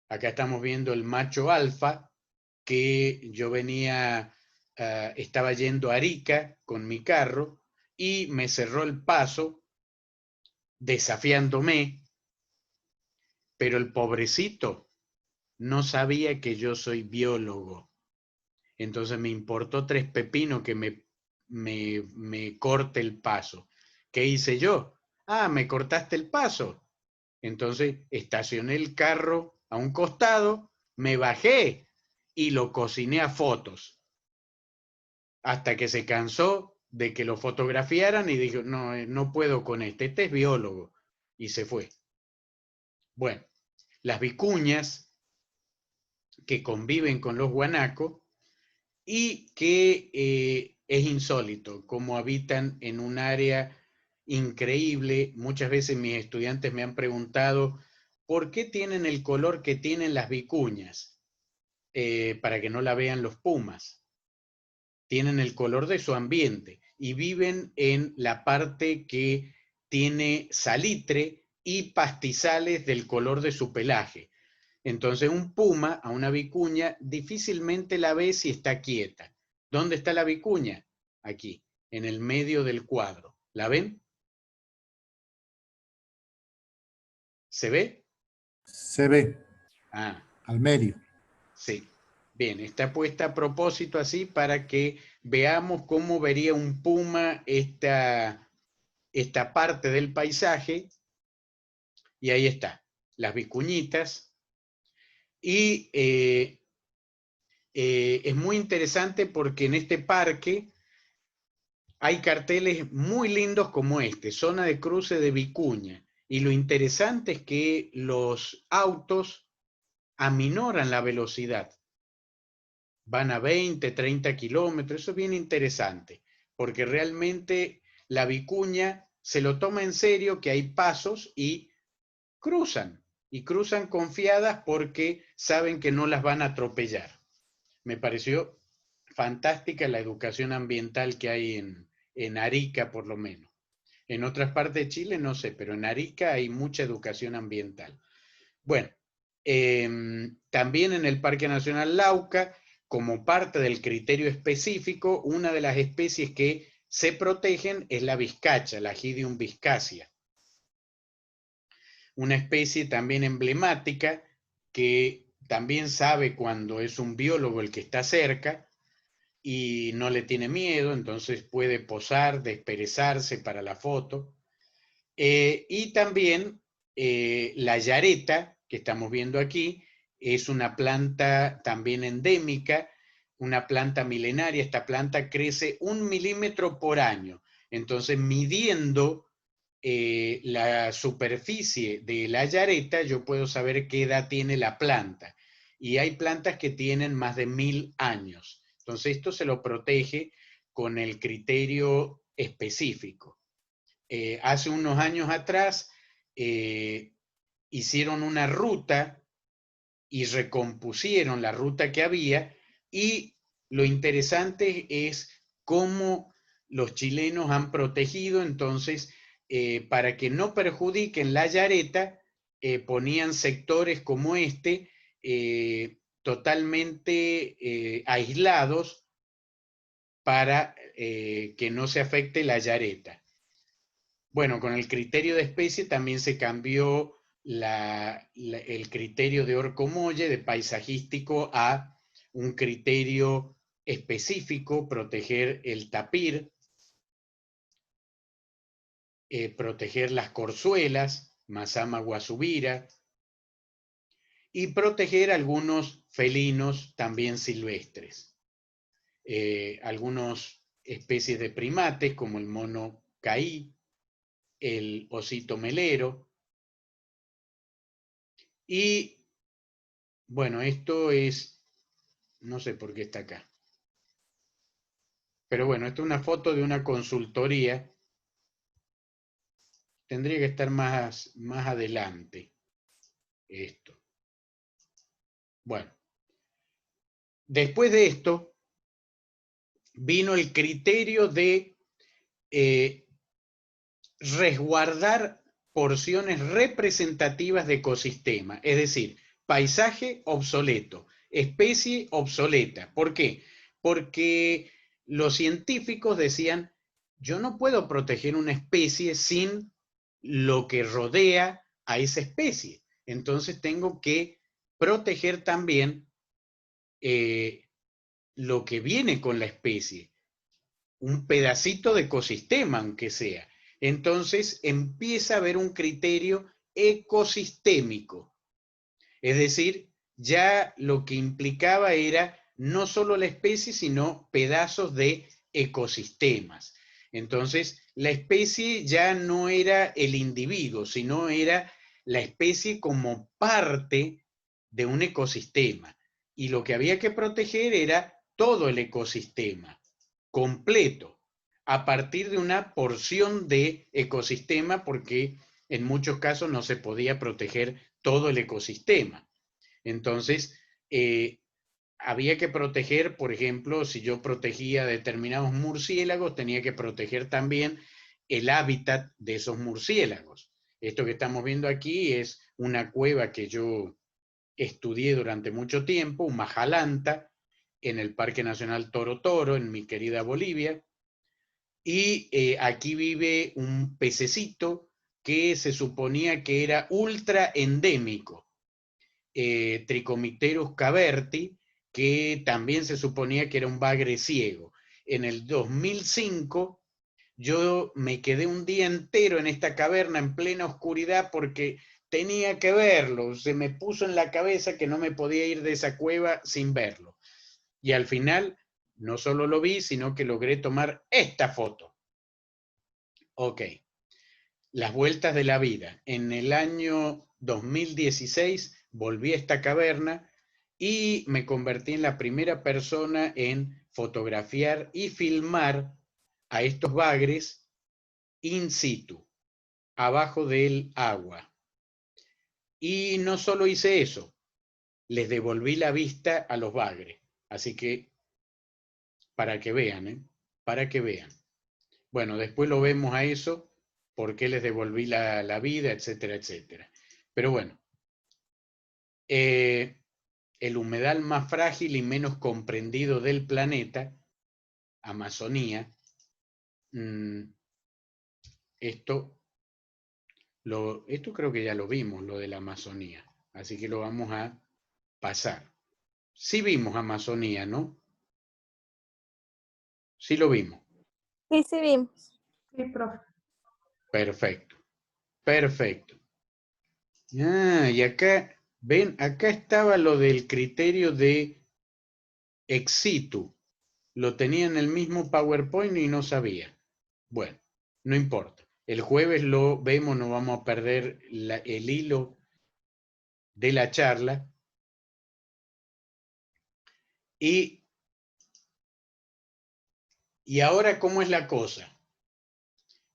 Acá estamos viendo el macho alfa, que yo venía, estaba yendo a Arica con mi carro y me cerró el paso desafiándome, pero el pobrecito no sabía que yo soy biólogo. Entonces me importó 3 pepinos que me corte el paso. ¿Qué hice yo? Ah, me cortaste el paso. Entonces estacioné el carro a un costado, me bajé y lo cociné a fotos. Hasta que se cansó de que lo fotografiaran y dijo, no, no puedo con este es biólogo. Y se fue. Bueno, las vicuñas que conviven con los guanacos y que es insólito, como habitan en un área increíble. Muchas veces mis estudiantes me han preguntado, ¿por qué tienen el color que tienen las vicuñas? Para que no la vean los pumas. Tienen el color de su ambiente y viven en la parte que tiene salitre y pastizales del color de su pelaje. Entonces un puma a una vicuña difícilmente la ve si está quieta. ¿Dónde está la vicuña? Aquí, en el medio del cuadro. ¿La ven? ¿Se ve? Se ve. Ah. Al medio. Sí. Bien, está puesta a propósito así para que veamos cómo vería un puma esta parte del paisaje. Y ahí está, las vicuñitas. Y es muy interesante porque en este parque hay carteles muy lindos como este, zona de cruce de vicuña. Y lo interesante es que los autos aminoran la velocidad. Van a 20, 30 kilómetros, eso es bien interesante, porque realmente la vicuña se lo toma en serio que hay pasos y cruzan confiadas porque saben que no las van a atropellar. Me pareció fantástica la educación ambiental que hay en Arica, por lo menos. En otras partes de Chile no sé, pero en Arica hay mucha educación ambiental. Bueno, También en el Parque Nacional Lauca, como parte del criterio específico, una de las especies que se protegen es la vizcacha, la Aegidium vizcacia. Una especie también emblemática que también sabe cuando es un biólogo el que está cerca y no le tiene miedo, entonces puede posar, desperezarse para la foto. Y también la yareta, que estamos viendo aquí, es una planta también endémica, una planta milenaria. Esta planta crece 1 milímetro por año. Entonces, midiendo la superficie de la yareta, yo puedo saber qué edad tiene la planta. Y hay plantas que tienen más de 1000 años. Entonces, esto se lo protege con el criterio específico. Hace unos años atrás hicieron una ruta y recompusieron la ruta que había, y lo interesante es cómo los chilenos han protegido. Entonces, para que no perjudiquen la yareta, ponían sectores como este, totalmente aislados para que no se afecte la yareta. Bueno, con el criterio de especie también se cambió el criterio de Orcomolle, de paisajístico, a un criterio específico: proteger el tapir, proteger las corzuelas, Mazama guasubira, y proteger algunos felinos también silvestres. Algunas especies de primates, como el mono caí, el osito melero. Y bueno, esto es, no sé por qué está acá, pero bueno, esto es una foto de una consultoría. Tendría que estar más adelante esto. Bueno, después de esto vino el criterio de resguardar porciones representativas de ecosistema, es decir, paisaje obsoleto, especie obsoleta. ¿Por qué? Porque los científicos decían, yo no puedo proteger una especie sin lo que rodea a esa especie. Entonces tengo que proteger también lo que viene con la especie, un pedacito de ecosistema, aunque sea. Entonces empieza a haber un criterio ecosistémico. Es decir, ya lo que implicaba era no solo la especie, sino pedazos de ecosistemas. Entonces, la especie ya no era el individuo, sino era la especie como parte de un ecosistema. Y lo que había que proteger era todo el ecosistema completo, a partir de una porción de ecosistema, porque en muchos casos no se podía proteger todo el ecosistema. Entonces, había que proteger, por ejemplo, si yo protegía determinados murciélagos, tenía que proteger también el hábitat de esos murciélagos. Esto que estamos viendo aquí es una cueva que yo estudié durante mucho tiempo, un majalanta, en el Parque Nacional Toro Toro, en mi querida Bolivia. Y aquí vive un pececito que se suponía que era ultra endémico, Trichomycterus caverti, que también se suponía que era un bagre ciego. En el 2005 yo me quedé un día entero en esta caverna en plena oscuridad porque tenía que verlo. Se me puso en la cabeza que no me podía ir de esa cueva sin verlo. Y al final no solo lo vi, sino que logré tomar esta foto. Ok. Las vueltas de la vida. En el año 2016 volví a esta caverna y me convertí en la primera persona en fotografiar y filmar a estos bagres in situ, abajo del agua. Y no solo hice eso, les devolví la vista a los bagres. Así que, para que vean, para que vean. Bueno, después lo vemos a eso, por qué les devolví la vida, etcétera, etcétera. Pero bueno, el humedal más frágil y menos comprendido del planeta, Amazonía. Esto creo que ya lo vimos, lo de la Amazonía. Así que lo vamos a pasar. Sí vimos Amazonía, ¿no? Sí lo vimos. Sí, sí vimos. Sí, profe. Perfecto. Perfecto. Y acá, ven, acá estaba lo del criterio de ex situ. Lo tenía en el mismo PowerPoint y no sabía. Bueno, no importa. El jueves lo vemos, no vamos a perder el hilo de la charla. Y ahora, ¿cómo es la cosa?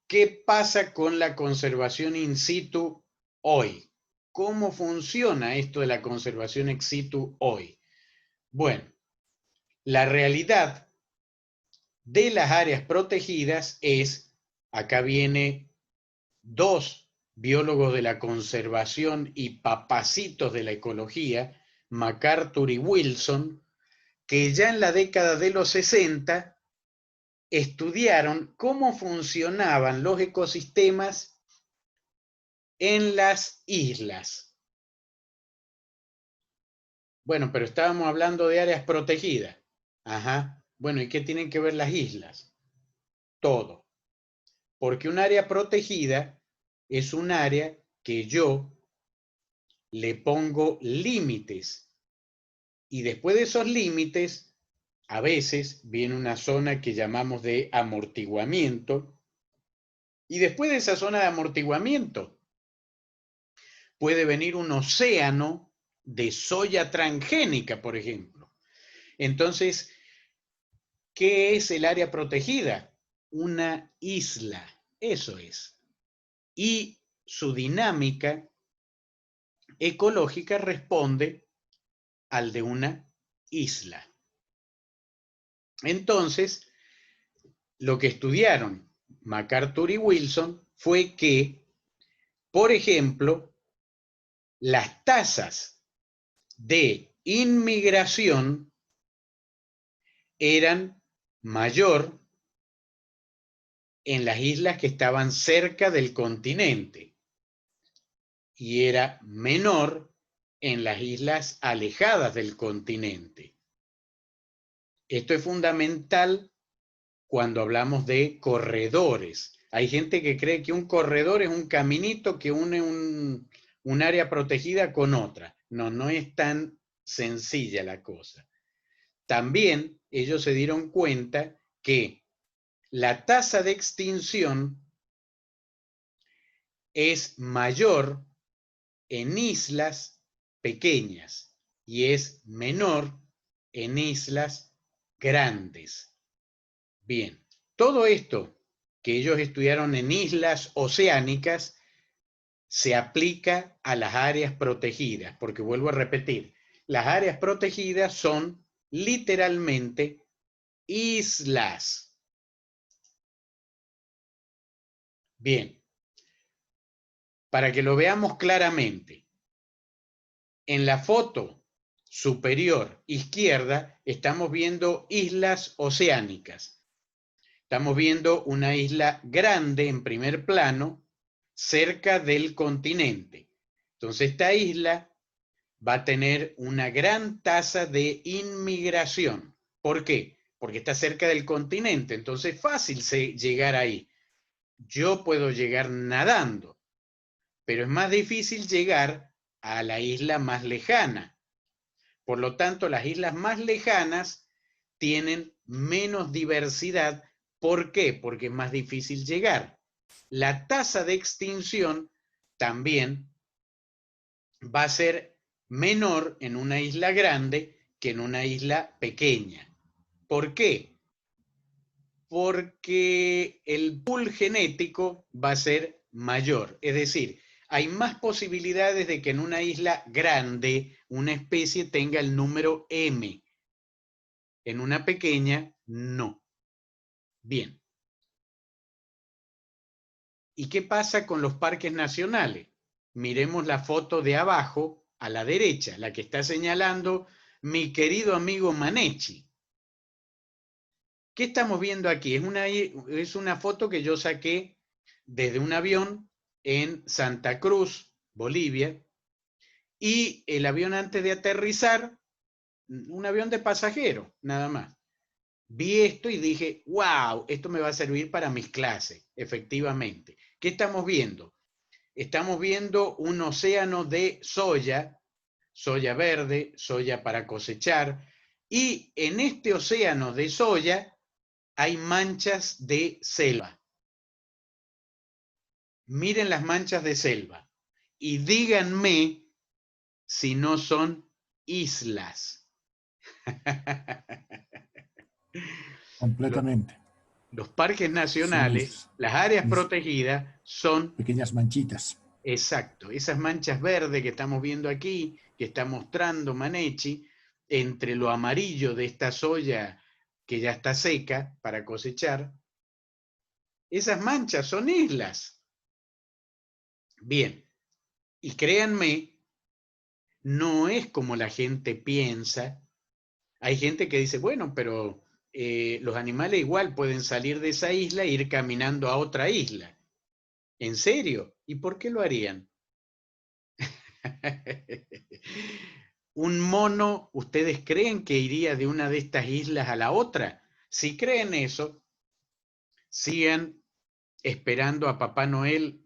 ¿Qué pasa con la conservación in situ hoy? ¿Cómo funciona esto de la conservación ex situ hoy? Bueno, la realidad de las áreas protegidas es, acá viene dos biólogos de la conservación y papacitos de la ecología, MacArthur y Wilson, que ya en la década de los 60 estudiaron cómo funcionaban los ecosistemas en las islas. Bueno, pero estábamos hablando de áreas protegidas. Ajá. Bueno, ¿y qué tienen que ver las islas? Todo. Porque un área protegida es un área que yo le pongo límites. Y después de esos límites, a veces viene una zona que llamamos de amortiguamiento. Y después de esa zona de amortiguamiento, puede venir un océano de soya transgénica, por ejemplo. Entonces, ¿qué es el área protegida? Una isla, eso es. Y su dinámica ecológica responde al de una isla. Entonces, lo que estudiaron MacArthur y Wilson fue que, por ejemplo, las tasas de inmigración eran mayor en las islas que estaban cerca del continente y era menor en las islas alejadas del continente. Esto es fundamental cuando hablamos de corredores. Hay gente que cree que un corredor es un caminito que une un área protegida con otra. No, no es tan sencilla la cosa. También ellos se dieron cuenta que la tasa de extinción es mayor en islas pequeñas y es menor en islas grandes. Bien, todo esto que ellos estudiaron en islas oceánicas se aplica a las áreas protegidas, porque vuelvo a repetir, las áreas protegidas son literalmente islas. Bien, para que lo veamos claramente, en la foto superior izquierda estamos viendo islas oceánicas. Estamos viendo una isla grande en primer plano cerca del continente. Entonces esta isla va a tener una gran tasa de inmigración. ¿Por qué? Porque está cerca del continente, entonces es fácil llegar ahí. Yo puedo llegar nadando, pero es más difícil llegar a la isla más lejana. Por lo tanto, las islas más lejanas tienen menos diversidad. ¿Por qué? Porque es más difícil llegar. La tasa de extinción también va a ser menor en una isla grande que en una isla pequeña. ¿Por qué? Porque el pool genético va a ser mayor. Es decir, hay más posibilidades de que en una isla grande una especie tenga el número M. En una pequeña, no. Bien. ¿Y qué pasa con los parques nacionales? Miremos la foto de abajo a la derecha, la que está señalando mi querido amigo Manechi. ¿Qué estamos viendo aquí? Es una foto que yo saqué desde un avión en Santa Cruz, Bolivia, y el avión antes de aterrizar, un avión de pasajeros, nada más. Vi esto y dije, wow, esto me va a servir para mis clases, efectivamente. ¿Qué estamos viendo? Estamos viendo un océano de soya, soya verde, soya para cosechar, y en este océano de soya hay manchas de selva. Miren las manchas de selva y díganme si no son islas. Completamente. Los parques nacionales, las áreas protegidas son pequeñas manchitas. Exacto, esas manchas verdes que estamos viendo aquí, que está mostrando Manechi, entre lo amarillo de esta soya que ya está seca para cosechar, esas manchas son islas. Bien, y créanme, no es como la gente piensa. Hay gente que dice, bueno, pero los animales igual pueden salir de esa isla e ir caminando a otra isla. ¿En serio? ¿Y por qué lo harían? Un mono, ¿ustedes creen que iría de una de estas islas a la otra? Si creen eso, sigan esperando a Papá Noel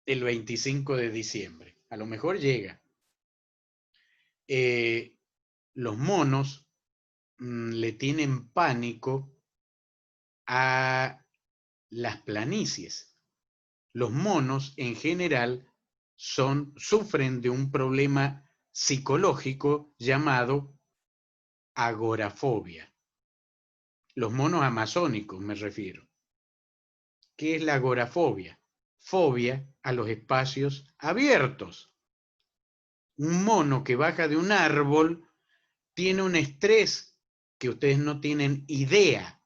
el 25 de diciembre. A lo mejor llega. Los monos le tienen pánico a las planicies. Los monos en general sufren de un problema psicológico llamado agorafobia. Los monos amazónicos me refiero. ¿Qué es la agorafobia? Fobia a los espacios abiertos. Un mono que baja de un árbol tiene un estrés que ustedes no tienen idea.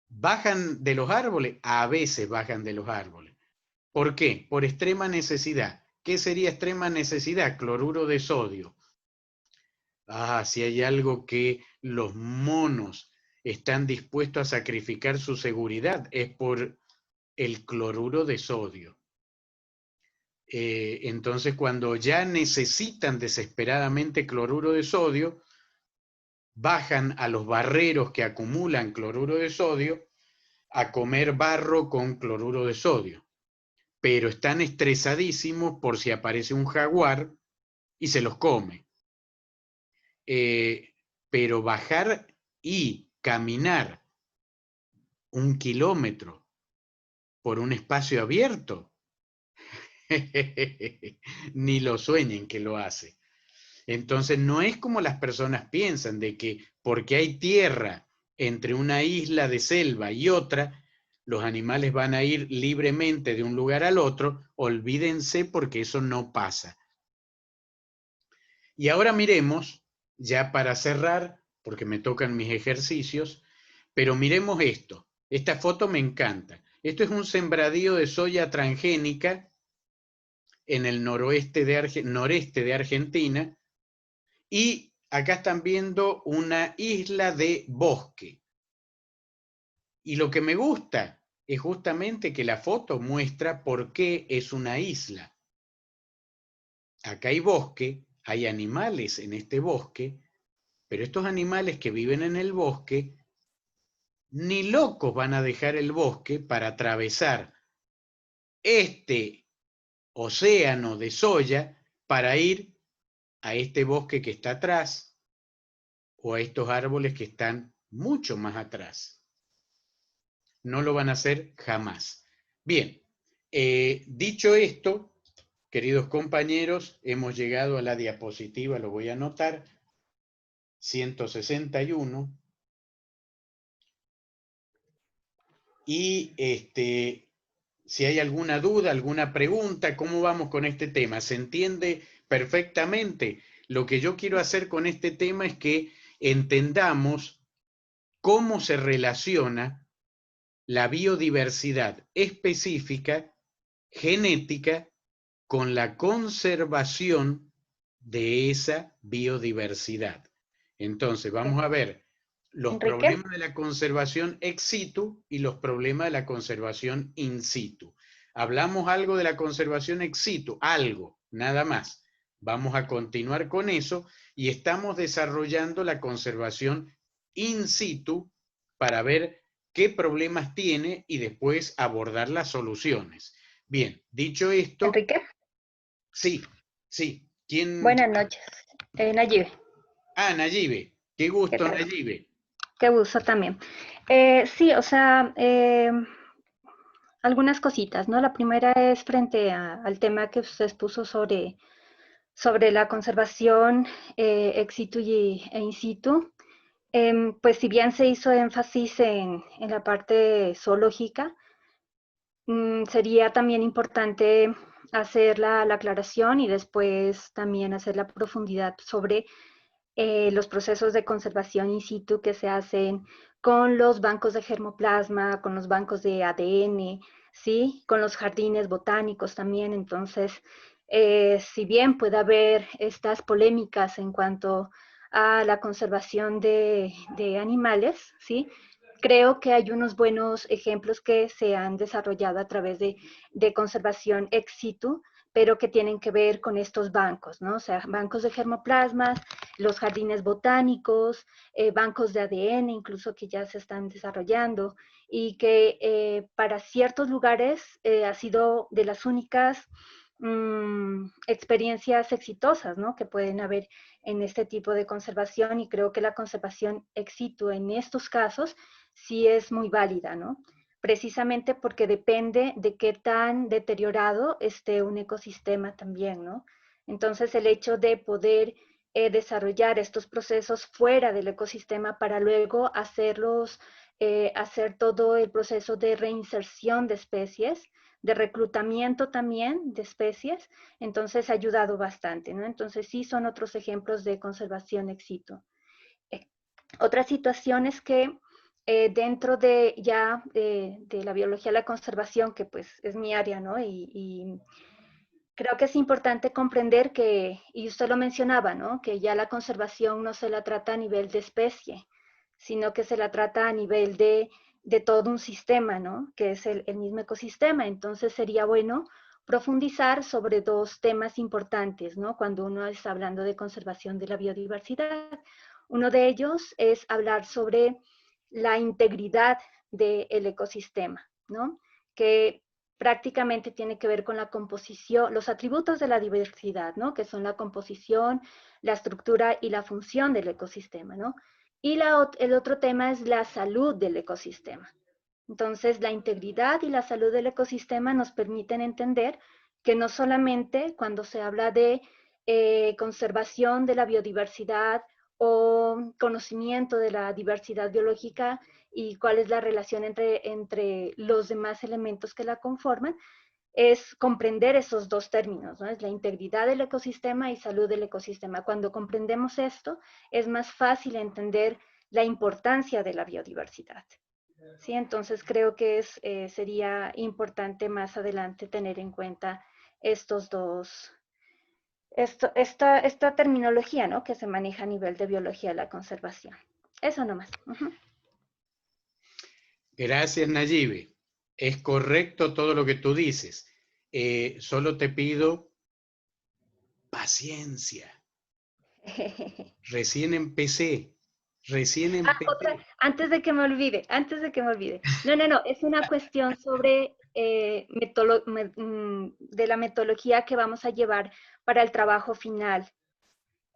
¿Bajan de los árboles? A veces bajan de los árboles. ¿Por qué? Por extrema necesidad. ¿Qué sería extrema necesidad? Cloruro de sodio. Si hay algo que los monos están dispuestos a sacrificar su seguridad, es por el cloruro de sodio. Entonces, cuando ya necesitan desesperadamente cloruro de sodio, bajan a los barreros que acumulan cloruro de sodio a comer barro con cloruro de sodio. Pero están estresadísimos por si aparece un jaguar y se los come. Pero bajar y caminar 1 kilómetro por un espacio abierto, ni lo sueñen que lo hace. Entonces no es como las personas piensan, de que porque hay tierra entre una isla de selva y otra, los animales van a ir libremente de un lugar al otro. Olvídense, porque eso no pasa. Y ahora miremos, ya para cerrar, porque me tocan mis ejercicios, pero miremos esto. Esta foto me encanta. Esto es un sembradío de soya transgénica en el noreste de Argentina, y acá están viendo una isla de bosque. Y lo que me gusta es justamente que la foto muestra por qué es una isla. Acá hay bosque, hay animales en este bosque, pero estos animales que viven en el bosque, ni locos van a dejar el bosque para atravesar este océano de soya para ir a este bosque que está atrás o a estos árboles que están mucho más atrás. No lo van a hacer jamás. Bien, dicho esto, queridos compañeros, hemos llegado a la diapositiva, lo voy a anotar, 161. Y si hay alguna duda, alguna pregunta, ¿cómo vamos con este tema? ¿Se entiende perfectamente? Lo que yo quiero hacer con este tema es que entendamos cómo se relaciona la biodiversidad específica, genética, con la conservación de esa biodiversidad. Entonces, vamos a ver los Enrique. problemas de la conservación ex situ y los problemas de la conservación in situ. Hablamos algo de la conservación ex situ, algo, nada más. Vamos a continuar con eso y estamos desarrollando la conservación in situ para ver qué problemas tiene y después abordar las soluciones. Bien, dicho esto... Enrique. Sí, sí. ¿Quién? Buenas noches. Nayibe. Ah, Nayibe. Qué gusto, ¿Qué tal? Nayibe. Qué gusto también. Sí, o sea, algunas cositas, ¿no? La primera es frente al tema que usted expuso sobre la conservación ex situ e in situ. Pues si bien se hizo énfasis en la parte zoológica, sería también importante hacer la aclaración y después también hacer la profundidad sobre los procesos de conservación in situ que se hacen con los bancos de germoplasma, con los bancos de ADN, ¿sí? Con los jardines botánicos también. Entonces, si bien puede haber estas polémicas en cuanto a la conservación de animales, ¿sí? Creo que hay unos buenos ejemplos que se han desarrollado a través de conservación ex situ, pero que tienen que ver con estos bancos, ¿no? O sea, bancos de germoplasmas, los jardines botánicos, bancos de ADN incluso que ya se están desarrollando y que para ciertos lugares ha sido de las únicas experiencias exitosas, ¿no? Que pueden haber en este tipo de conservación, y creo que la conservación ex situ en estos casos sí es muy válida, ¿no? Precisamente porque depende de qué tan deteriorado esté un ecosistema también, ¿no? Entonces, el hecho de poder desarrollar estos procesos fuera del ecosistema para luego hacer todo el proceso de reinserción de especies, de reclutamiento también de especies, entonces ha ayudado bastante, ¿no? Entonces, sí son otros ejemplos de conservación ex situ. Otra situación es que dentro de ya de la biología de la conservación, que pues es mi área, ¿no? Y creo que es importante comprender que, y usted lo mencionaba, ¿no? Que ya la conservación no se la trata a nivel de especie, sino que se la trata a nivel de todo un sistema, ¿no? Que es el mismo ecosistema. Entonces sería bueno profundizar sobre dos temas importantes, ¿no? Cuando uno está hablando de conservación de la biodiversidad. Uno de ellos es hablar sobre la integridad del ecosistema, ¿no? Que prácticamente tiene que ver con la composición, los atributos de la diversidad, ¿no? Que son la composición, la estructura y la función del ecosistema, ¿no? Y el otro tema es la salud del ecosistema. Entonces, la integridad y la salud del ecosistema nos permiten entender que no solamente cuando se habla de conservación de la biodiversidad o conocimiento de la diversidad biológica y cuál es la relación entre los demás elementos que la conforman, es comprender esos dos términos, ¿no? Es la integridad del ecosistema y salud del ecosistema. Cuando comprendemos esto, es más fácil entender la importancia de la biodiversidad. ¿Sí? Entonces creo que sería importante más adelante tener en cuenta estos dos, esta terminología, ¿no? Que se maneja a nivel de biología de la conservación. Eso nomás. Gracias, Nayibe. Es correcto todo lo que tú dices. Solo te pido paciencia. Recién empecé. Antes de que me olvide. No, es una cuestión sobre de la metodología que vamos a llevar para el trabajo final.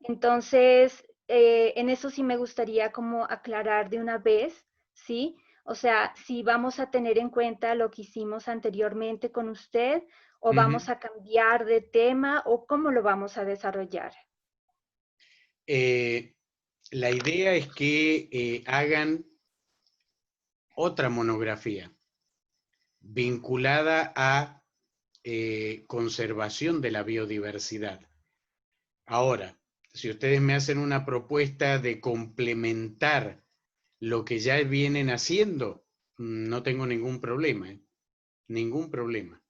Entonces, en eso sí me gustaría como aclarar de una vez, ¿sí? O sea, si vamos a tener en cuenta lo que hicimos anteriormente con usted, o vamos a cambiar de tema, o cómo lo vamos a desarrollar. La idea es que hagan otra monografía vinculada a conservación de la biodiversidad. Ahora, si ustedes me hacen una propuesta de complementar lo que ya vienen haciendo, no tengo ningún problema. Ningún problema.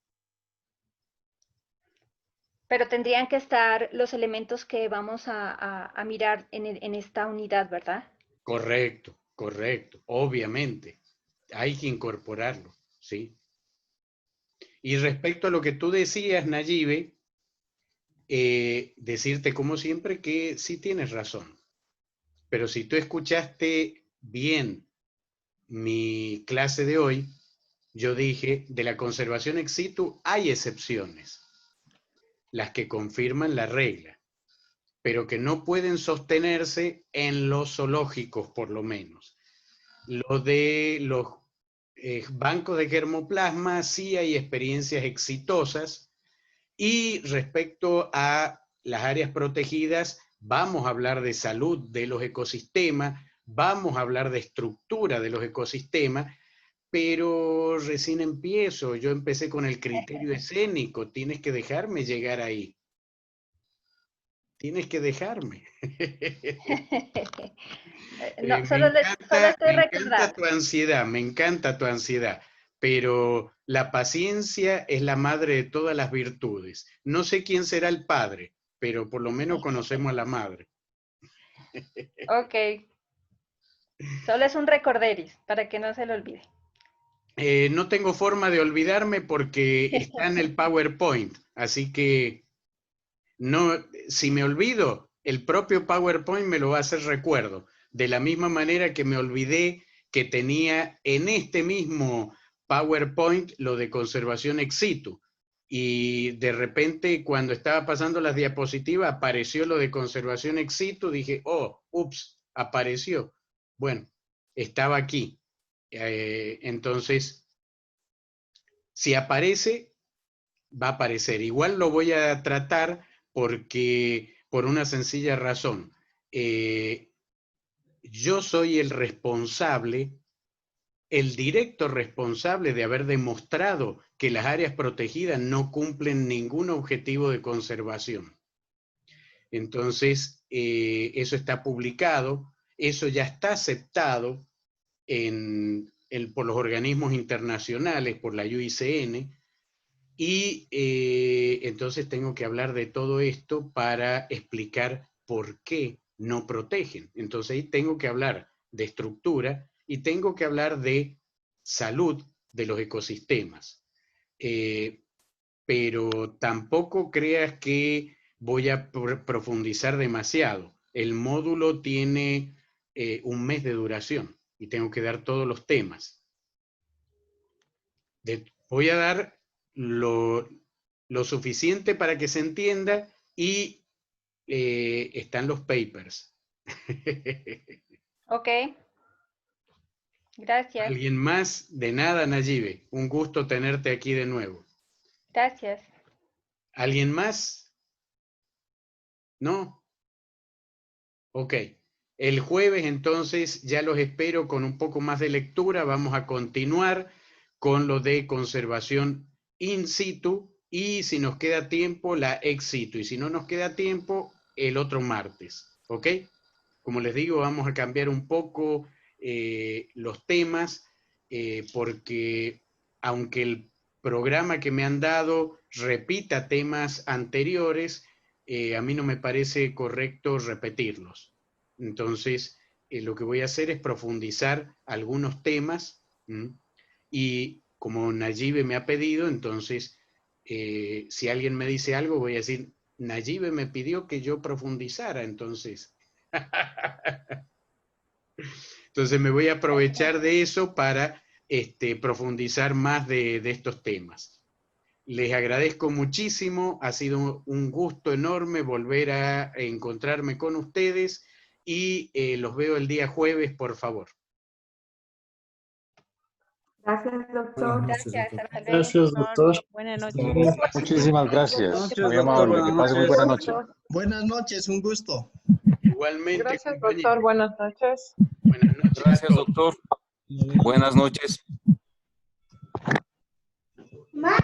Pero tendrían que estar los elementos que vamos a mirar en esta unidad, ¿verdad? Correcto, correcto, obviamente. Hay que incorporarlo, ¿sí? Y respecto a lo que tú decías, Nayibe, decirte como siempre que sí tienes razón. Pero si tú escuchaste bien mi clase de hoy, yo dije, de la conservación ex situ hay excepciones, las que confirman la regla, pero que no pueden sostenerse en los zoológicos, por lo menos. Lo de los bancos de germoplasma, sí hay experiencias exitosas, y respecto a las áreas protegidas, vamos a hablar de salud de los ecosistemas, vamos a hablar de estructura de los ecosistemas, pero recién empiezo, yo empecé con el criterio escénico, tienes que dejarme llegar ahí. Tienes que dejarme. No, solo estoy recordando. Tu ansiedad, me encanta tu ansiedad, pero la paciencia es la madre de todas las virtudes. No sé quién será el padre, pero por lo menos conocemos a la madre. Ok. Solo es un recorderis, para que no se lo olvide. No tengo forma de olvidarme porque está en el PowerPoint, así que no, si me olvido, el propio PowerPoint me lo va a hacer recuerdo. De la misma manera que me olvidé que tenía en este mismo PowerPoint lo de conservación ex situ. Y de repente, cuando estaba pasando las diapositivas, apareció lo de conservación ex situ. Dije, oh, ups, apareció. Bueno, estaba aquí. Entonces, si aparece, va a aparecer. Igual lo voy a tratar porque, por una sencilla razón, yo soy el responsable, el directo responsable de haber demostrado que las áreas protegidas no cumplen ningún objetivo de conservación. Entonces, eso está publicado, eso ya está aceptado por los organismos internacionales, por la UICN, y entonces tengo que hablar de todo esto para explicar por qué no protegen. Entonces ahí tengo que hablar de estructura y tengo que hablar de salud de los ecosistemas. Pero tampoco creas que voy a profundizar demasiado. El módulo tiene un mes de duración y tengo que dar todos los temas. Voy a dar lo suficiente para que se entienda y están los papers. Ok. Gracias. ¿Alguien más? De nada, Nayibe. Un gusto tenerte aquí de nuevo. Gracias. ¿Alguien más? ¿No? Ok. El jueves entonces ya los espero con un poco más de lectura. Vamos a continuar con lo de conservación in situ y si nos queda tiempo la ex situ y si no nos queda tiempo el otro martes, ¿ok? Como les digo, vamos a cambiar un poco los temas porque aunque el programa que me han dado repita temas anteriores, a mí no me parece correcto repetirlos. Entonces, lo que voy a hacer es profundizar algunos temas y como Nayibe me ha pedido, entonces, si alguien me dice algo, voy a decir, Nayibe me pidió que yo profundizara, entonces. Entonces me voy a aprovechar de eso para profundizar más de estos temas. Les agradezco muchísimo, ha sido un gusto enorme volver a encontrarme con ustedes y los veo el día jueves, por favor. Gracias, doctor. Gracias, hasta luego. Gracias, doctor. Buenas noches. Muchísimas gracias. Muy amable. Que pase muy buena noche. Buenas noches, un gusto. Igualmente. Gracias, compañero. doctor. Buenas noches. Buenas noches. Gracias, doctor. Buenas noches. Ma,